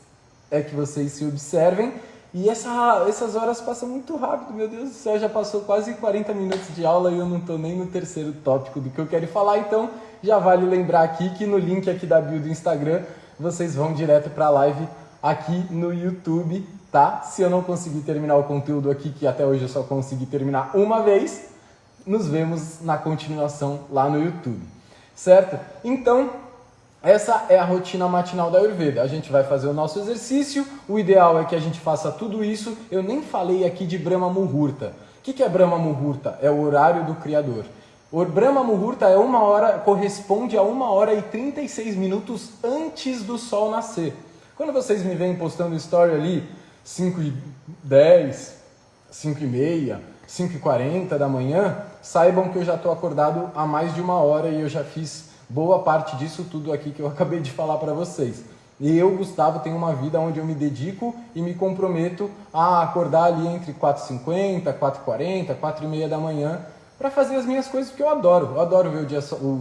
é que vocês se observem. E essas horas passam muito rápido, meu Deus do céu, já passou quase 40 minutos de aula e eu não estou nem no terceiro tópico do que eu quero falar, então já vale lembrar aqui que no link aqui da bio do Instagram, vocês vão direto para a live aqui no YouTube, tá? Se eu não conseguir terminar o conteúdo aqui, que até hoje eu só consegui terminar uma vez, nos vemos na continuação lá no YouTube, certo? Então, essa é a rotina matinal da Ayurveda. A gente vai fazer o nosso exercício, o ideal é que a gente faça tudo isso. Eu nem falei aqui de Brahma Muhurta. O que é Brahma Muhurta? É o horário do Criador. O Brahma Muhurta é 1 hora, corresponde a 1h36 antes do sol nascer. Quando vocês me veem postando story ali, 5h10, 5h30, 5h40 da manhã, saibam que eu já estou acordado há mais de 1 hora e eu já fiz boa parte disso tudo aqui que eu acabei de falar para vocês. E eu, Gustavo, tenho uma vida onde eu me dedico e me comprometo a acordar ali entre 4h50, 4h40, 4h30 da manhã para fazer as minhas coisas, porque eu adoro. Eu adoro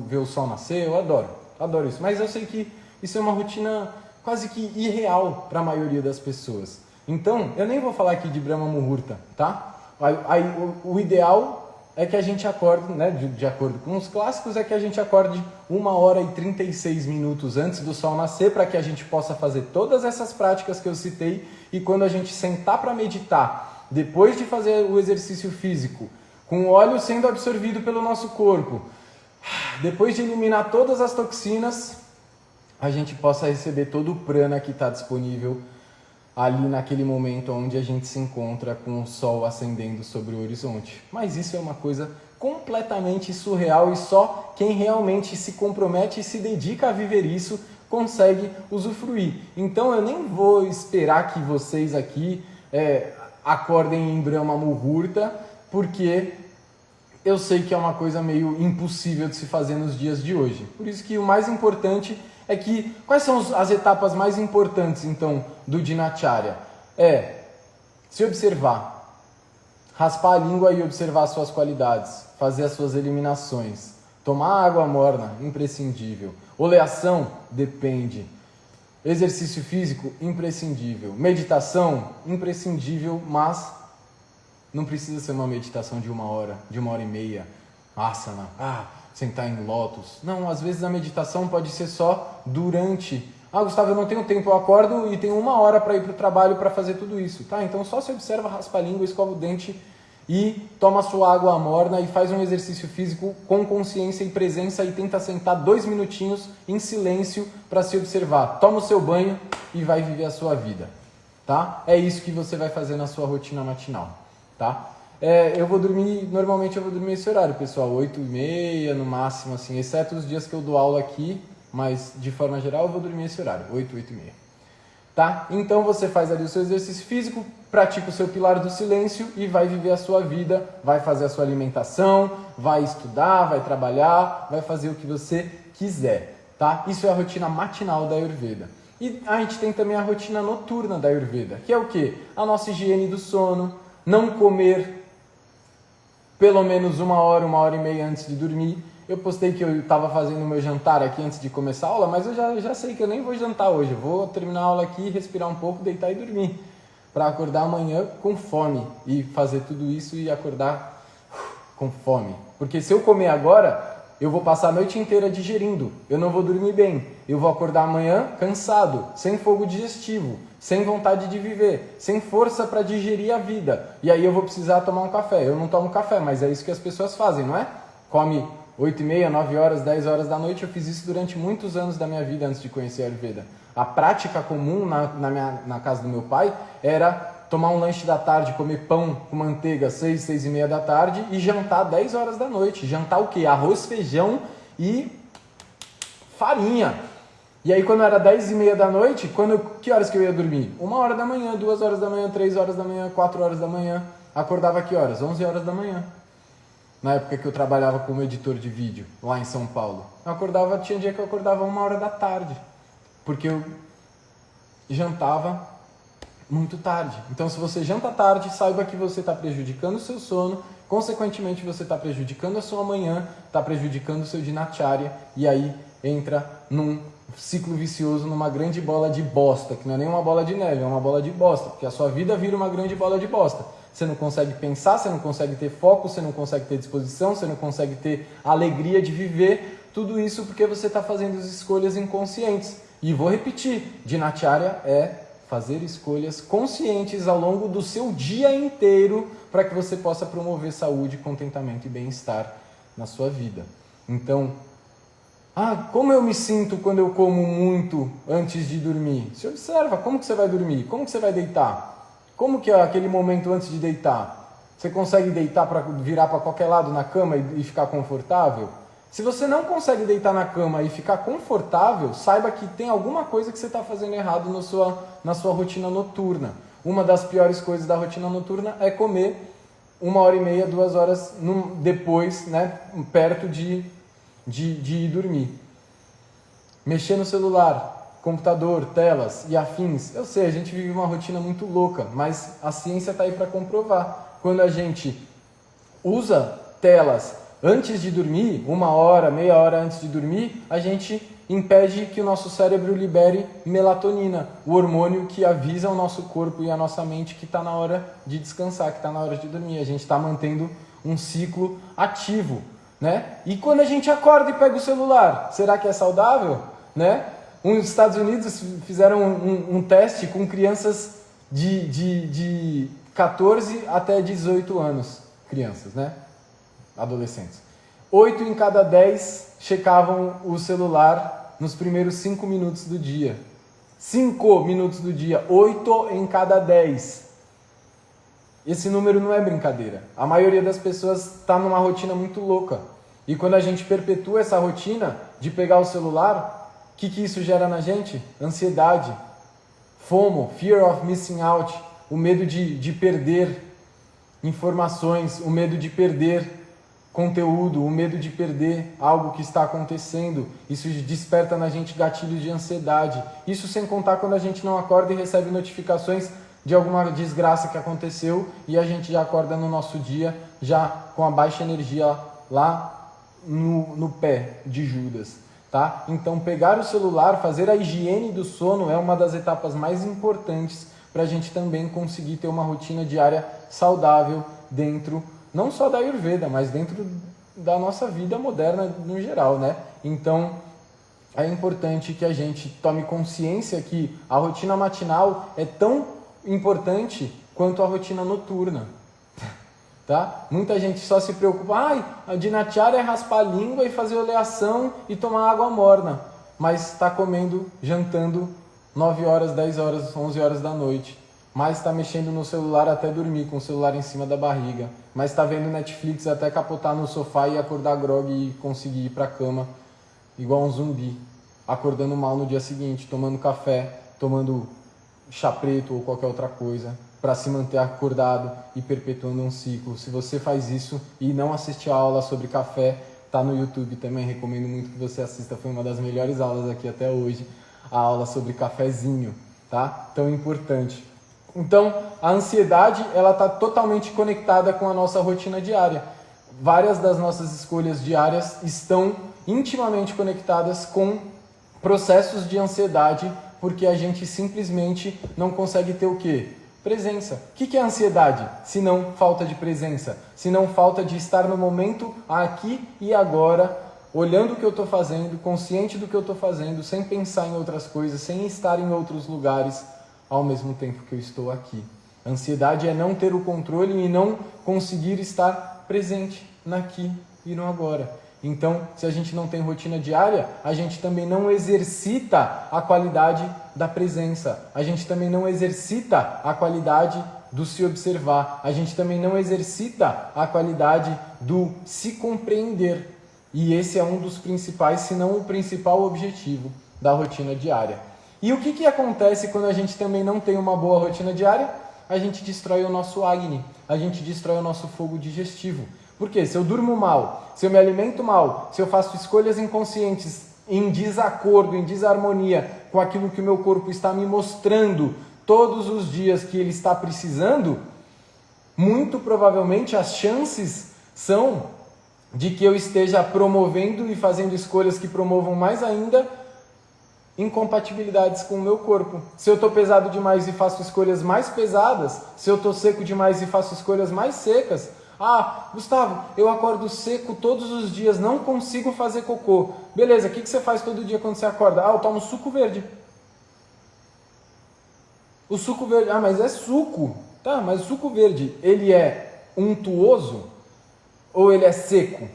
ver o sol nascer, eu adoro isso. Mas eu sei que isso é uma rotina quase que irreal para a maioria das pessoas. Então, eu nem vou falar aqui de Brahma Muhurta, tá? O ideal é que a gente acorde, né, de acordo com os clássicos, é que a gente acorde 1h36 antes do sol nascer, para que a gente possa fazer todas essas práticas que eu citei, e quando a gente sentar para meditar, depois de fazer o exercício físico, com o óleo sendo absorvido pelo nosso corpo, depois de eliminar todas as toxinas, a gente possa receber todo o prana que está disponível ali naquele momento onde a gente se encontra com o sol ascendendo sobre o horizonte. Mas isso é uma coisa completamente surreal e só quem realmente se compromete e se dedica a viver isso consegue usufruir. Então eu nem vou esperar que vocês aqui acordem em Brahma Muhurta, porque eu sei que é uma coisa meio impossível de se fazer nos dias de hoje. Por isso que o mais importante é que, quais são as etapas mais importantes, então, do Dinacharya? Se observar, raspar a língua e observar as suas qualidades, fazer as suas eliminações, tomar água morna, imprescindível, oleação, depende, exercício físico, imprescindível, meditação, imprescindível, mas não precisa ser uma meditação de 1 hora, de 1h30, asana, sentar em lótus. Não, às vezes a meditação pode ser só durante. Gustavo, eu não tenho tempo, eu acordo e tenho 1 hora para ir para o trabalho para fazer tudo isso. Tá, então só se observa, raspa a língua, escova o dente e toma sua água morna e faz um exercício físico com consciência e presença e tenta sentar 2 minutinhos em silêncio para se observar. Toma o seu banho e vai viver a sua vida. Tá? É isso que você vai fazer na sua rotina matinal. Tá? Normalmente eu vou dormir esse horário, pessoal, 8h30 no máximo, assim, exceto os dias que eu dou aula aqui, mas de forma geral eu vou dormir esse horário, 8h30. Tá? Então você faz ali o seu exercício físico, pratica o seu pilar do silêncio e vai viver a sua vida, vai fazer a sua alimentação, vai estudar, vai trabalhar, vai fazer o que você quiser, tá? Isso é a rotina matinal da Ayurveda. E a gente tem também a rotina noturna da Ayurveda, que é o quê? A nossa higiene do sono, não comer pelo menos 1 hora, 1h30 antes de dormir. Eu postei que eu estava fazendo o meu jantar aqui antes de começar a aula, mas eu já sei que eu nem vou jantar hoje. Eu vou terminar a aula aqui, respirar um pouco, deitar e dormir. Para acordar amanhã com fome e fazer tudo isso e acordar com fome. Porque se eu comer agora, eu vou passar a noite inteira digerindo, eu não vou dormir bem, eu vou acordar amanhã cansado, sem fogo digestivo, sem vontade de viver, sem força para digerir a vida. E aí eu vou precisar tomar um café. Eu não tomo café, mas é isso que as pessoas fazem, não é? Come 8h30, 9 horas, 10 horas da noite. Eu fiz isso durante muitos anos da minha vida antes de conhecer a Ayurveda. A prática comum na casa do meu pai era tomar um lanche da tarde, comer pão com manteiga 6, 6h30 da tarde e jantar 10 horas da noite. Jantar o quê? Arroz, feijão e farinha. E aí quando era 10h30 da noite, que horas que eu ia dormir? 1h da manhã, 2h da manhã, 3h da manhã, 4h da manhã. Acordava que horas? 11h da manhã. Na época que eu trabalhava como editor de vídeo, lá em São Paulo. Tinha dia que eu acordava 1h da tarde. Porque eu jantava muito tarde. Então se você janta tarde, saiba que você está prejudicando o seu sono, consequentemente você está prejudicando a sua manhã, está prejudicando o seu dinacharya, e aí entra num ciclo vicioso, numa grande bola de bosta, que não é nem uma bola de neve, é uma bola de bosta, porque a sua vida vira uma grande bola de bosta. Você não consegue pensar, você não consegue ter foco, você não consegue ter disposição, você não consegue ter alegria de viver, tudo isso porque você está fazendo as escolhas inconscientes. E vou repetir, dinacharya é fazer escolhas conscientes ao longo do seu dia inteiro para que você possa promover saúde, contentamento e bem-estar na sua vida. Então, como eu me sinto quando eu como muito antes de dormir? Se observa, como que você vai dormir? Como que você vai deitar? Como que é aquele momento antes de deitar? Você consegue deitar para virar para qualquer lado na cama e ficar confortável? Se você não consegue deitar na cama e ficar confortável, saiba que tem alguma coisa que você está fazendo errado na sua rotina noturna. Uma das piores coisas da rotina noturna é comer 1h30, 2 horas depois, né, perto de ir dormir. Mexer no celular, computador, telas e afins. Eu sei, a gente vive uma rotina muito louca, mas a ciência está aí para comprovar. Quando a gente usa telas antes de dormir, 1h, meia hora antes de dormir, a gente impede que o nosso cérebro libere melatonina, o hormônio que avisa o nosso corpo e a nossa mente que está na hora de descansar, que está na hora de dormir. A gente está mantendo um ciclo ativo, né? E quando a gente acorda e pega o celular, será que é saudável? Né? Os Estados Unidos fizeram um teste com crianças de 14 até 18 anos, crianças, né? Adolescentes. 8 em cada 10 checavam o celular nos primeiros 5 minutos do dia. 5 minutos do dia, 8 em cada 10. Esse número não é brincadeira. A maioria das pessoas está numa rotina muito louca. E quando a gente perpetua essa rotina de pegar o celular, o que isso gera na gente? Ansiedade, FOMO, Fear of Missing Out, o medo de perder informações, o medo de perder conteúdo, o medo de perder algo que está acontecendo. Isso desperta na gente gatilhos de ansiedade. Isso sem contar quando a gente não acorda e recebe notificações de alguma desgraça que aconteceu e a gente já acorda no nosso dia já com a baixa energia lá no pé de Judas, tá? Então pegar o celular, fazer a higiene do sono é uma das etapas mais importantes para a gente também conseguir ter uma rotina diária saudável dentro não só da Ayurveda, mas dentro da nossa vida moderna no geral, né? Então, é importante que a gente tome consciência que a rotina matinal é tão importante quanto a rotina noturna, tá? Muita gente só se preocupa, a dinacharya é raspar a língua e fazer oleação e tomar água morna, mas está comendo, jantando 9 horas, 10 horas, 11 horas da noite. Mas está mexendo no celular até dormir, com o celular em cima da barriga. Mas está vendo Netflix até capotar no sofá e acordar grogue e conseguir ir para a cama, igual um zumbi. Acordando mal no dia seguinte, tomando café, tomando chá preto ou qualquer outra coisa, para se manter acordado e perpetuando um ciclo. Se você faz isso e não assiste a aula sobre café, tá no YouTube também, recomendo muito que você assista. Foi uma das melhores aulas aqui até hoje, a aula sobre cafezinho, tá? Tão importante. Então, a ansiedade, ela está totalmente conectada com a nossa rotina diária. Várias das nossas escolhas diárias estão intimamente conectadas com processos de ansiedade, porque a gente simplesmente não consegue ter o quê? Presença. O que é ansiedade? Se não falta de presença, se não falta de estar no momento aqui e agora, olhando o que eu estou fazendo, consciente do que eu estou fazendo, sem pensar em outras coisas, sem estar em outros lugares ao mesmo tempo que eu estou aqui. A ansiedade é não ter o controle e não conseguir estar presente aqui e no agora. Então, se a gente não tem rotina diária, a gente também não exercita a qualidade da presença. A gente também não exercita a qualidade do se observar. A gente também não exercita a qualidade do se compreender. E esse é um dos principais, se não o principal objetivo da rotina diária. E o que acontece quando a gente também não tem uma boa rotina diária? A gente destrói o nosso Agni, a gente destrói o nosso fogo digestivo. Por quê? Se eu durmo mal, se eu me alimento mal, se eu faço escolhas inconscientes em desacordo, em desarmonia com aquilo que o meu corpo está me mostrando todos os dias que ele está precisando, muito provavelmente as chances são de que eu esteja promovendo e fazendo escolhas que promovam mais ainda incompatibilidades com o meu corpo. Se eu estou pesado demais e faço escolhas mais pesadas, se eu estou seco demais e faço escolhas mais secas, Gustavo, eu acordo seco todos os dias, não consigo fazer cocô. Beleza, o que você faz todo dia quando você acorda? Eu tomo suco verde. O suco verde, mas é suco. Tá, mas o suco verde, ele é untuoso ou ele é seco?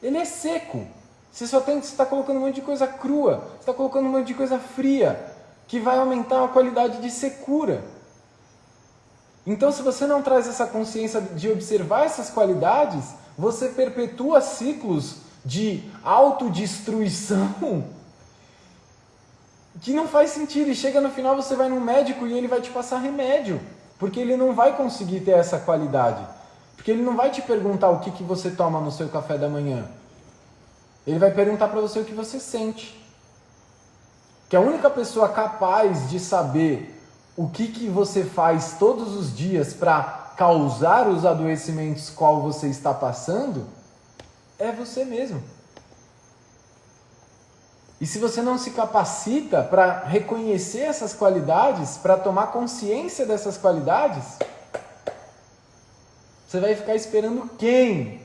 Ele é seco. Você está colocando um monte de coisa crua, você está colocando um monte de coisa fria, que vai aumentar a qualidade de secura. Então, se você não traz essa consciência de observar essas qualidades, você perpetua ciclos de autodestruição que não faz sentido. E chega no final, você vai no médico e ele vai te passar remédio, porque ele não vai conseguir ter essa qualidade. Porque ele não vai te perguntar o que você toma no seu café da manhã. Ele vai perguntar para você o que você sente. Que a única pessoa capaz de saber o que você faz todos os dias para causar os adoecimentos qual você está passando é você mesmo. E se você não se capacita para reconhecer essas qualidades, para tomar consciência dessas qualidades, você vai ficar esperando quem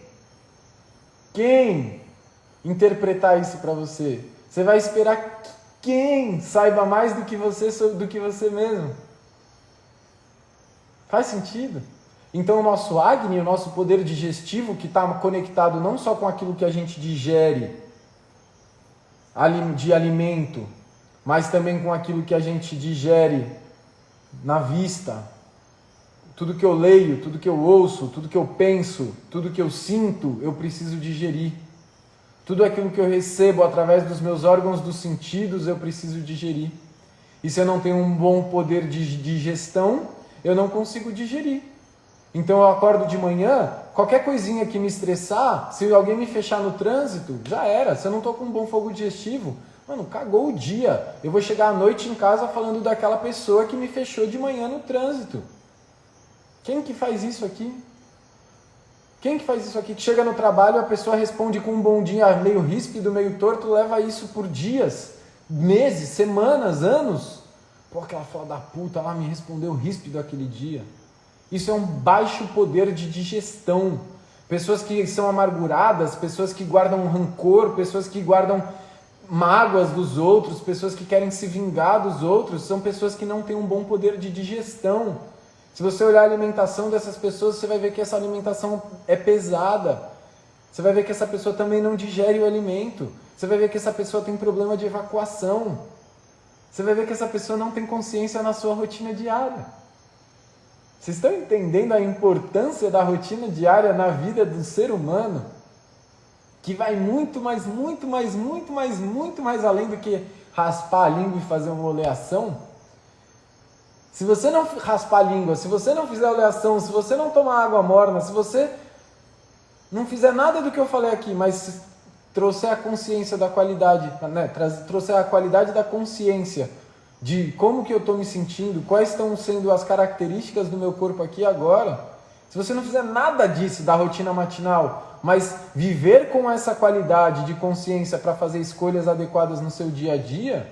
interpretar isso para você? Você vai esperar quem saiba mais do que você mesmo? Faz sentido? Então o nosso Agni, o nosso poder digestivo, que está conectado não só com aquilo que a gente digere de alimento, mas também com aquilo que a gente digere na vista, tudo que eu leio, tudo que eu ouço, tudo que eu penso, tudo que eu sinto, eu preciso digerir. Tudo aquilo que eu recebo através dos meus órgãos dos sentidos, eu preciso digerir. E se eu não tenho um bom poder de digestão, eu não consigo digerir. Então eu acordo de manhã, qualquer coisinha que me estressar, se alguém me fechar no trânsito, já era. Se eu não estou com um bom fogo digestivo, mano, cagou o dia. Eu vou chegar à noite em casa falando daquela pessoa que me fechou de manhã no trânsito. Quem que faz isso aqui? Quem que faz isso aqui? Que chega no trabalho, a pessoa responde com um bom dia meio ríspido, meio torto, leva isso por dias, meses, semanas, anos. Pô, aquela filha da puta lá me respondeu ríspido aquele dia. Isso é um baixo poder de digestão. Pessoas que são amarguradas, pessoas que guardam rancor, pessoas que guardam mágoas dos outros, pessoas que querem se vingar dos outros, são pessoas que não têm um bom poder de digestão. Se você olhar a alimentação dessas pessoas, você vai ver que essa alimentação é pesada. Você vai ver que essa pessoa também não digere o alimento. Você vai ver que essa pessoa tem problema de evacuação. Você vai ver que essa pessoa não tem consciência na sua rotina diária. Vocês estão entendendo a importância da rotina diária na vida do ser humano? Que vai muito mais além do que raspar a língua e fazer uma oleação. Se você não raspar a língua, se você não fizer oleação, se você não tomar água morna, se você não fizer nada do que eu falei aqui, mas trouxer a consciência da qualidade, né? Trouxer a qualidade da consciência de como que eu estou me sentindo, quais estão sendo as características do meu corpo aqui agora, se você não fizer nada disso da rotina matinal, mas viver com essa qualidade de consciência para fazer escolhas adequadas no seu dia a dia,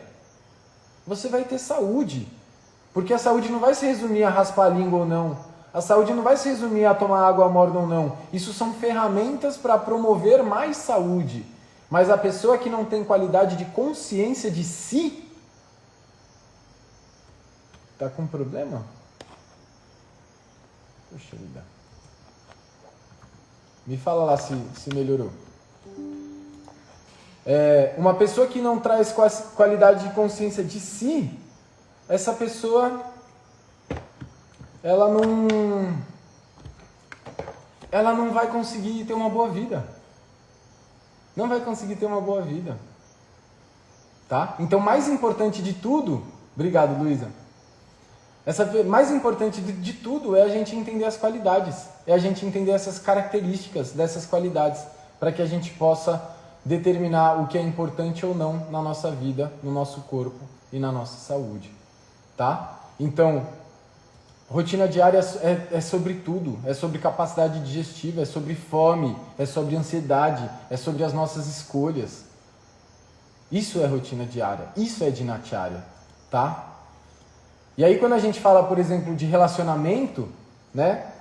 você vai ter saúde. Porque a saúde não vai se resumir a raspar a língua ou não. A saúde não vai se resumir a tomar água morna ou não. Isso são ferramentas para promover mais saúde. Mas a pessoa que não tem qualidade de consciência de si, tá com problema? Poxa vida. Me fala lá se melhorou. Uma pessoa que não traz qualidade de consciência de si, essa pessoa, ela não vai conseguir ter uma boa vida. Não vai conseguir ter uma boa vida. Tá? Então, mais importante de tudo... Obrigado, Luísa. Mais importante de tudo é a gente entender as qualidades. É a gente entender essas características dessas qualidades. Para que a gente possa determinar o que é importante ou não na nossa vida, no nosso corpo e na nossa saúde. Tá? Então, rotina diária é sobre tudo. É sobre capacidade digestiva, é sobre fome, é sobre ansiedade, é sobre as nossas escolhas. Isso é rotina diária, isso é dinacharya, tá? E aí quando a gente fala, por exemplo, de relacionamento, né?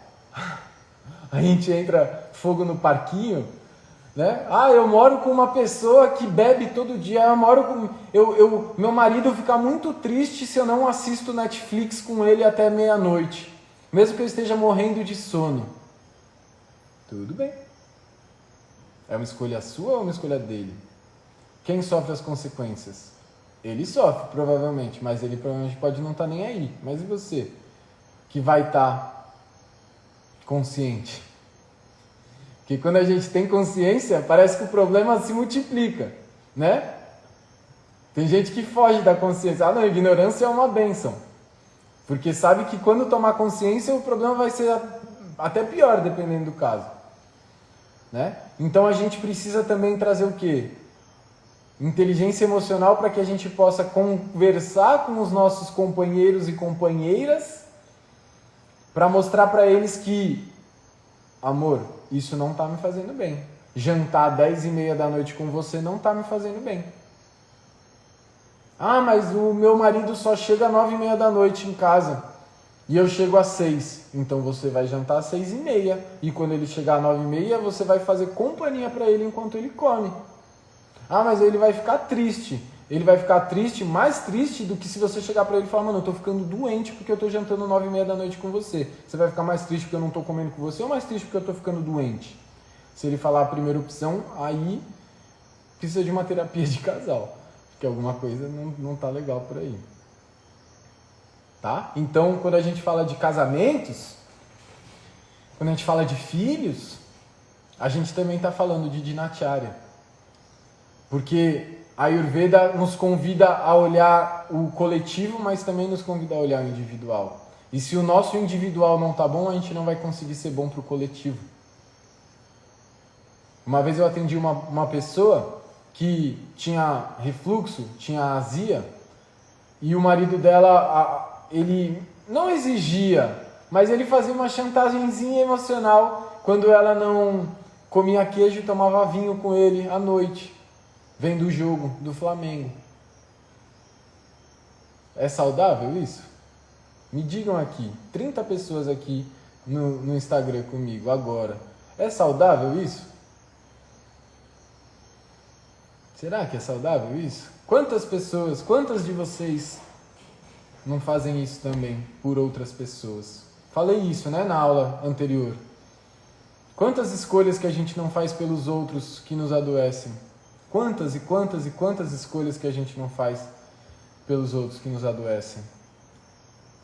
A gente entra fogo no parquinho, né? Eu moro com uma pessoa que bebe todo dia, meu marido fica muito triste se eu não assisto Netflix com ele até meia-noite, mesmo que eu esteja morrendo de sono. Tudo bem. É uma escolha sua ou uma escolha dele? Quem sofre as consequências? Ele sofre, provavelmente, mas ele provavelmente pode não estar nem aí. Mas e você? Que vai estar consciente? Porque quando a gente tem consciência, parece que o problema se multiplica, né? Tem gente que foge da consciência. Não, ignorância é uma bênção. Porque sabe que quando tomar consciência, o problema vai ser até pior, dependendo do caso. Né? Então a gente precisa também trazer o quê? Inteligência emocional para que a gente possa conversar com os nossos companheiros e companheiras para mostrar para eles que, amor, isso não está me fazendo bem. Jantar 10h30 da noite com você não está me fazendo bem. Mas o meu marido só chega às 9h30 da noite em casa e eu chego às 6. Então você vai jantar às 6h30 e quando ele chegar às 9h30 você vai fazer companhia para ele enquanto ele come. Mas ele vai ficar triste. Ele vai ficar triste, mais triste do que se você chegar para ele e falar, mano, eu tô ficando doente porque eu tô jantando 9h30 da noite com você. Você vai ficar mais triste porque eu não tô comendo com você ou mais triste porque eu tô ficando doente? Se ele falar a primeira opção, aí precisa de uma terapia de casal. Porque alguma coisa não tá legal por aí. Tá? Então, quando a gente fala de casamentos, quando a gente fala de filhos, a gente também está falando de dinacharya. Porque a Ayurveda nos convida a olhar o coletivo, mas também nos convida a olhar o individual. E se o nosso individual não está bom, a gente não vai conseguir ser bom para o coletivo. Uma vez eu atendi uma pessoa que tinha refluxo, tinha azia, e o marido dela, ele não exigia, mas ele fazia uma chantagemzinha emocional quando ela não comia queijo e tomava vinho com ele à noite, vendo o jogo do Flamengo. É saudável isso? Me digam aqui, 30 pessoas aqui no Instagram comigo agora. É saudável isso? Será que é saudável isso? Quantas pessoas, quantas de vocês não fazem isso também por outras pessoas? Falei isso, né, na aula anterior. Quantas escolhas que a gente não faz pelos outros que nos adoecem? Quantas e quantas e quantas escolhas que a gente não faz pelos outros que nos adoecem?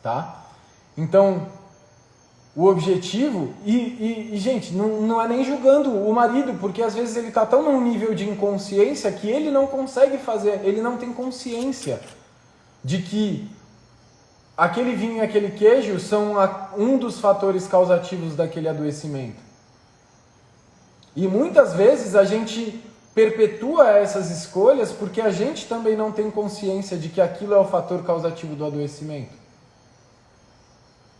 Tá? Então, o objetivo, gente, não é nem julgando o marido, porque às vezes ele está tão num nível de inconsciência que ele não consegue fazer, ele não tem consciência de que aquele vinho e aquele queijo são um dos fatores causativos daquele adoecimento. E muitas vezes a gente perpetua essas escolhas porque a gente também não tem consciência de que aquilo é o fator causativo do adoecimento.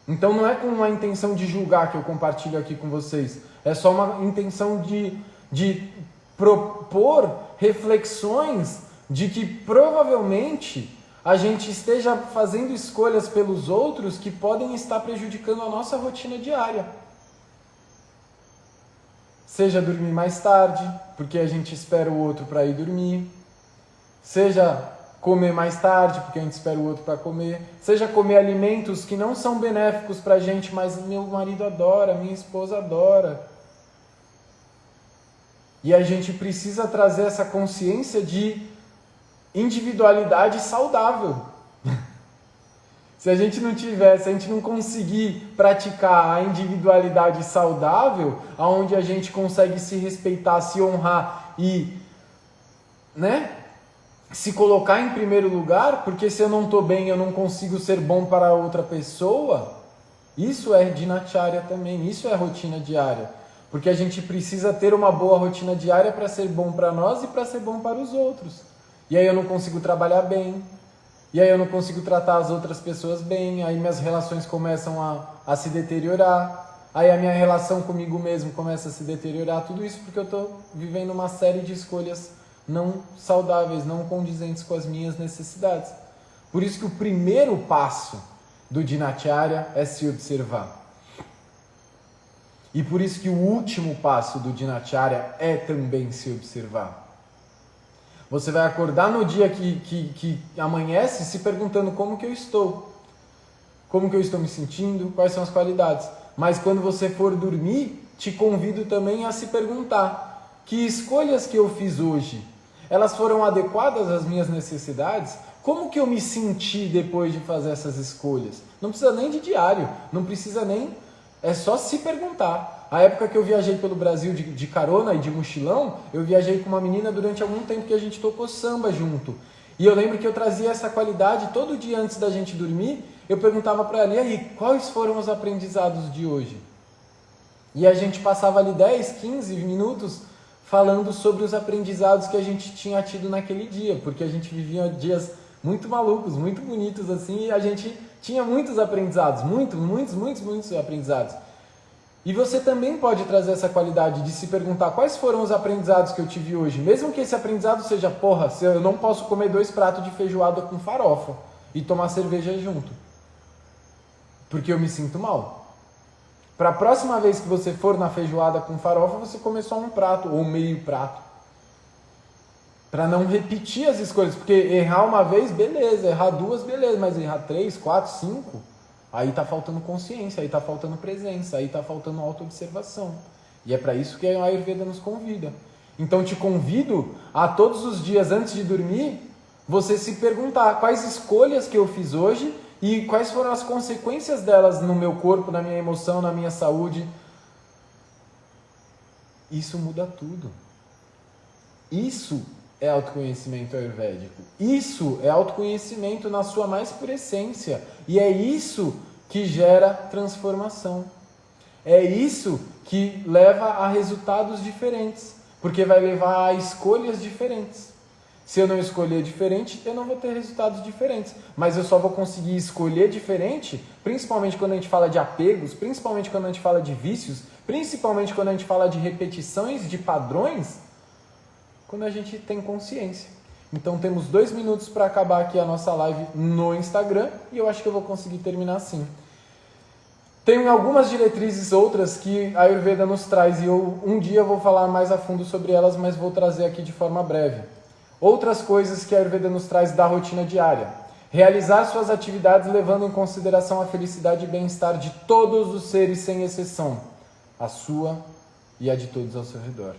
Então não é com uma intenção de julgar que eu compartilho aqui com vocês, é só uma intenção de propor reflexões de que provavelmente a gente esteja fazendo escolhas pelos outros que podem estar prejudicando a nossa rotina diária. Seja dormir mais tarde, porque a gente espera o outro para ir dormir. Seja comer mais tarde, porque a gente espera o outro para comer. Seja comer alimentos que não são benéficos para a gente, mas meu marido adora, minha esposa adora. E a gente precisa trazer essa consciência de individualidade saudável. Se a gente não tiver, se a gente não conseguir praticar a individualidade saudável, onde a gente consegue se respeitar, se honrar e, se colocar em primeiro lugar, porque se eu não estou bem, eu não consigo ser bom para outra pessoa, isso é dinacharya também, isso é rotina diária. Porque a gente precisa ter uma boa rotina diária para ser bom para nós e para ser bom para os outros. E aí eu não consigo trabalhar bem, e aí eu não consigo tratar as outras pessoas bem, aí minhas relações começam a se deteriorar, aí a minha relação comigo mesmo começa a se deteriorar, tudo isso porque eu estou vivendo uma série de escolhas não saudáveis, não condizentes com as minhas necessidades. Por isso que o primeiro passo do dinacharya é se observar. E por isso que o último passo do dinacharya é também se observar. Você vai acordar no dia que amanhece se perguntando como que eu estou. Como que eu estou me sentindo, quais são as qualidades. Mas quando você for dormir, te convido também a se perguntar: que escolhas que eu fiz hoje, elas foram adequadas às minhas necessidades? Como que eu me senti depois de fazer essas escolhas? Não precisa nem de diário, não precisa nem... É só se perguntar. A época que eu viajei pelo Brasil de carona e de mochilão, eu viajei com uma menina durante algum tempo que a gente tocou samba junto. E eu lembro que eu trazia essa qualidade todo dia antes da gente dormir. Eu perguntava para ela: e aí, quais foram os aprendizados de hoje? E a gente passava ali 10, 15 minutos falando sobre os aprendizados que a gente tinha tido naquele dia, porque a gente vivia dias muito malucos, muito bonitos assim, e a gente tinha muitos aprendizados, muitos aprendizados. E você também pode trazer essa qualidade de se perguntar: quais foram os aprendizados que eu tive hoje? Mesmo que esse aprendizado seja: se eu não posso comer 2 pratos de feijoada com farofa e tomar cerveja junto, porque eu me sinto mal. Para a próxima vez que você for na feijoada com farofa, você comer só 1 prato ou meio prato. Para não repetir as escolhas, porque errar uma vez, beleza, errar 2, beleza, mas errar 3, 4, 5, aí está faltando consciência, aí está faltando presença, aí está faltando autoobservação. E é para isso que a Ayurveda nos convida. Então te convido a todos os dias antes de dormir, você se perguntar: quais escolhas que eu fiz hoje e quais foram as consequências delas no meu corpo, na minha emoção, na minha saúde. Isso muda tudo. Isso é autoconhecimento ayurvédico. Isso é autoconhecimento na sua mais pura essência. E é isso que gera transformação. É isso que leva a resultados diferentes. Porque vai levar a escolhas diferentes. Se eu não escolher diferente, eu não vou ter resultados diferentes. Mas eu só vou conseguir escolher diferente, principalmente quando a gente fala de apegos, principalmente quando a gente fala de vícios, principalmente quando a gente fala de repetições, de padrões, quando a gente tem consciência. Então temos 2 minutos para acabar aqui a nossa live no Instagram e eu acho que eu vou conseguir terminar assim. Tem algumas diretrizes outras que a Ayurveda nos traz e um dia eu vou falar mais a fundo sobre elas, mas vou trazer aqui de forma breve. Outras coisas que a Ayurveda nos traz da rotina diária: realizar suas atividades levando em consideração a felicidade e bem-estar de todos os seres sem exceção, a sua e a de todos ao seu redor.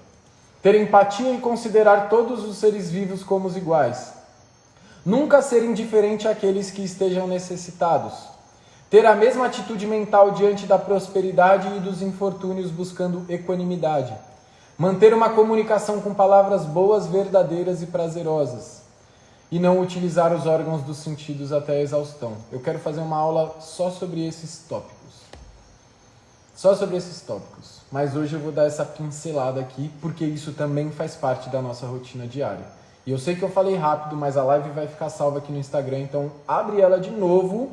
Ter empatia e considerar todos os seres vivos como os iguais. Nunca ser indiferente àqueles que estejam necessitados. Ter a mesma atitude mental diante da prosperidade e dos infortúnios, buscando equanimidade. Manter uma comunicação com palavras boas, verdadeiras e prazerosas. E não utilizar os órgãos dos sentidos até a exaustão. Eu quero fazer uma aula só sobre esses tópicos. Só sobre esses tópicos. Mas hoje eu vou dar essa pincelada aqui, porque isso também faz parte da nossa rotina diária. E eu sei que eu falei rápido, mas a live vai ficar salva aqui no Instagram, então abre ela de novo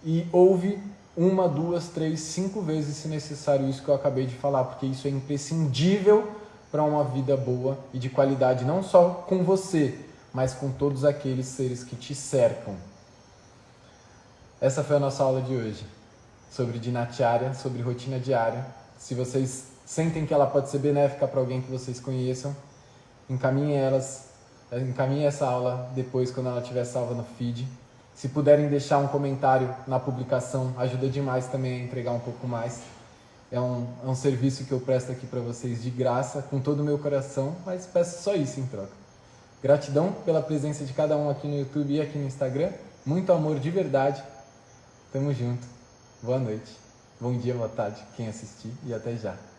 e ouve 1, 2, 3, 5 vezes, se necessário, isso que eu acabei de falar, porque isso é imprescindível para uma vida boa e de qualidade, não só com você, mas com todos aqueles seres que te cercam. Essa foi a nossa aula de hoje, sobre dinacharya, sobre rotina diária. Se vocês sentem que ela pode ser benéfica para alguém que vocês conheçam, encaminhem essa aula depois quando ela estiver salva no feed. Se puderem deixar um comentário na publicação, ajuda demais também a entregar um pouco mais. É um serviço que eu presto aqui para vocês de graça, com todo o meu coração, mas peço só isso em troca. Gratidão pela presença de cada um aqui no YouTube e aqui no Instagram. Muito amor de verdade. Tamo junto. Boa noite. Bom dia, boa tarde, quem assistir, e até já.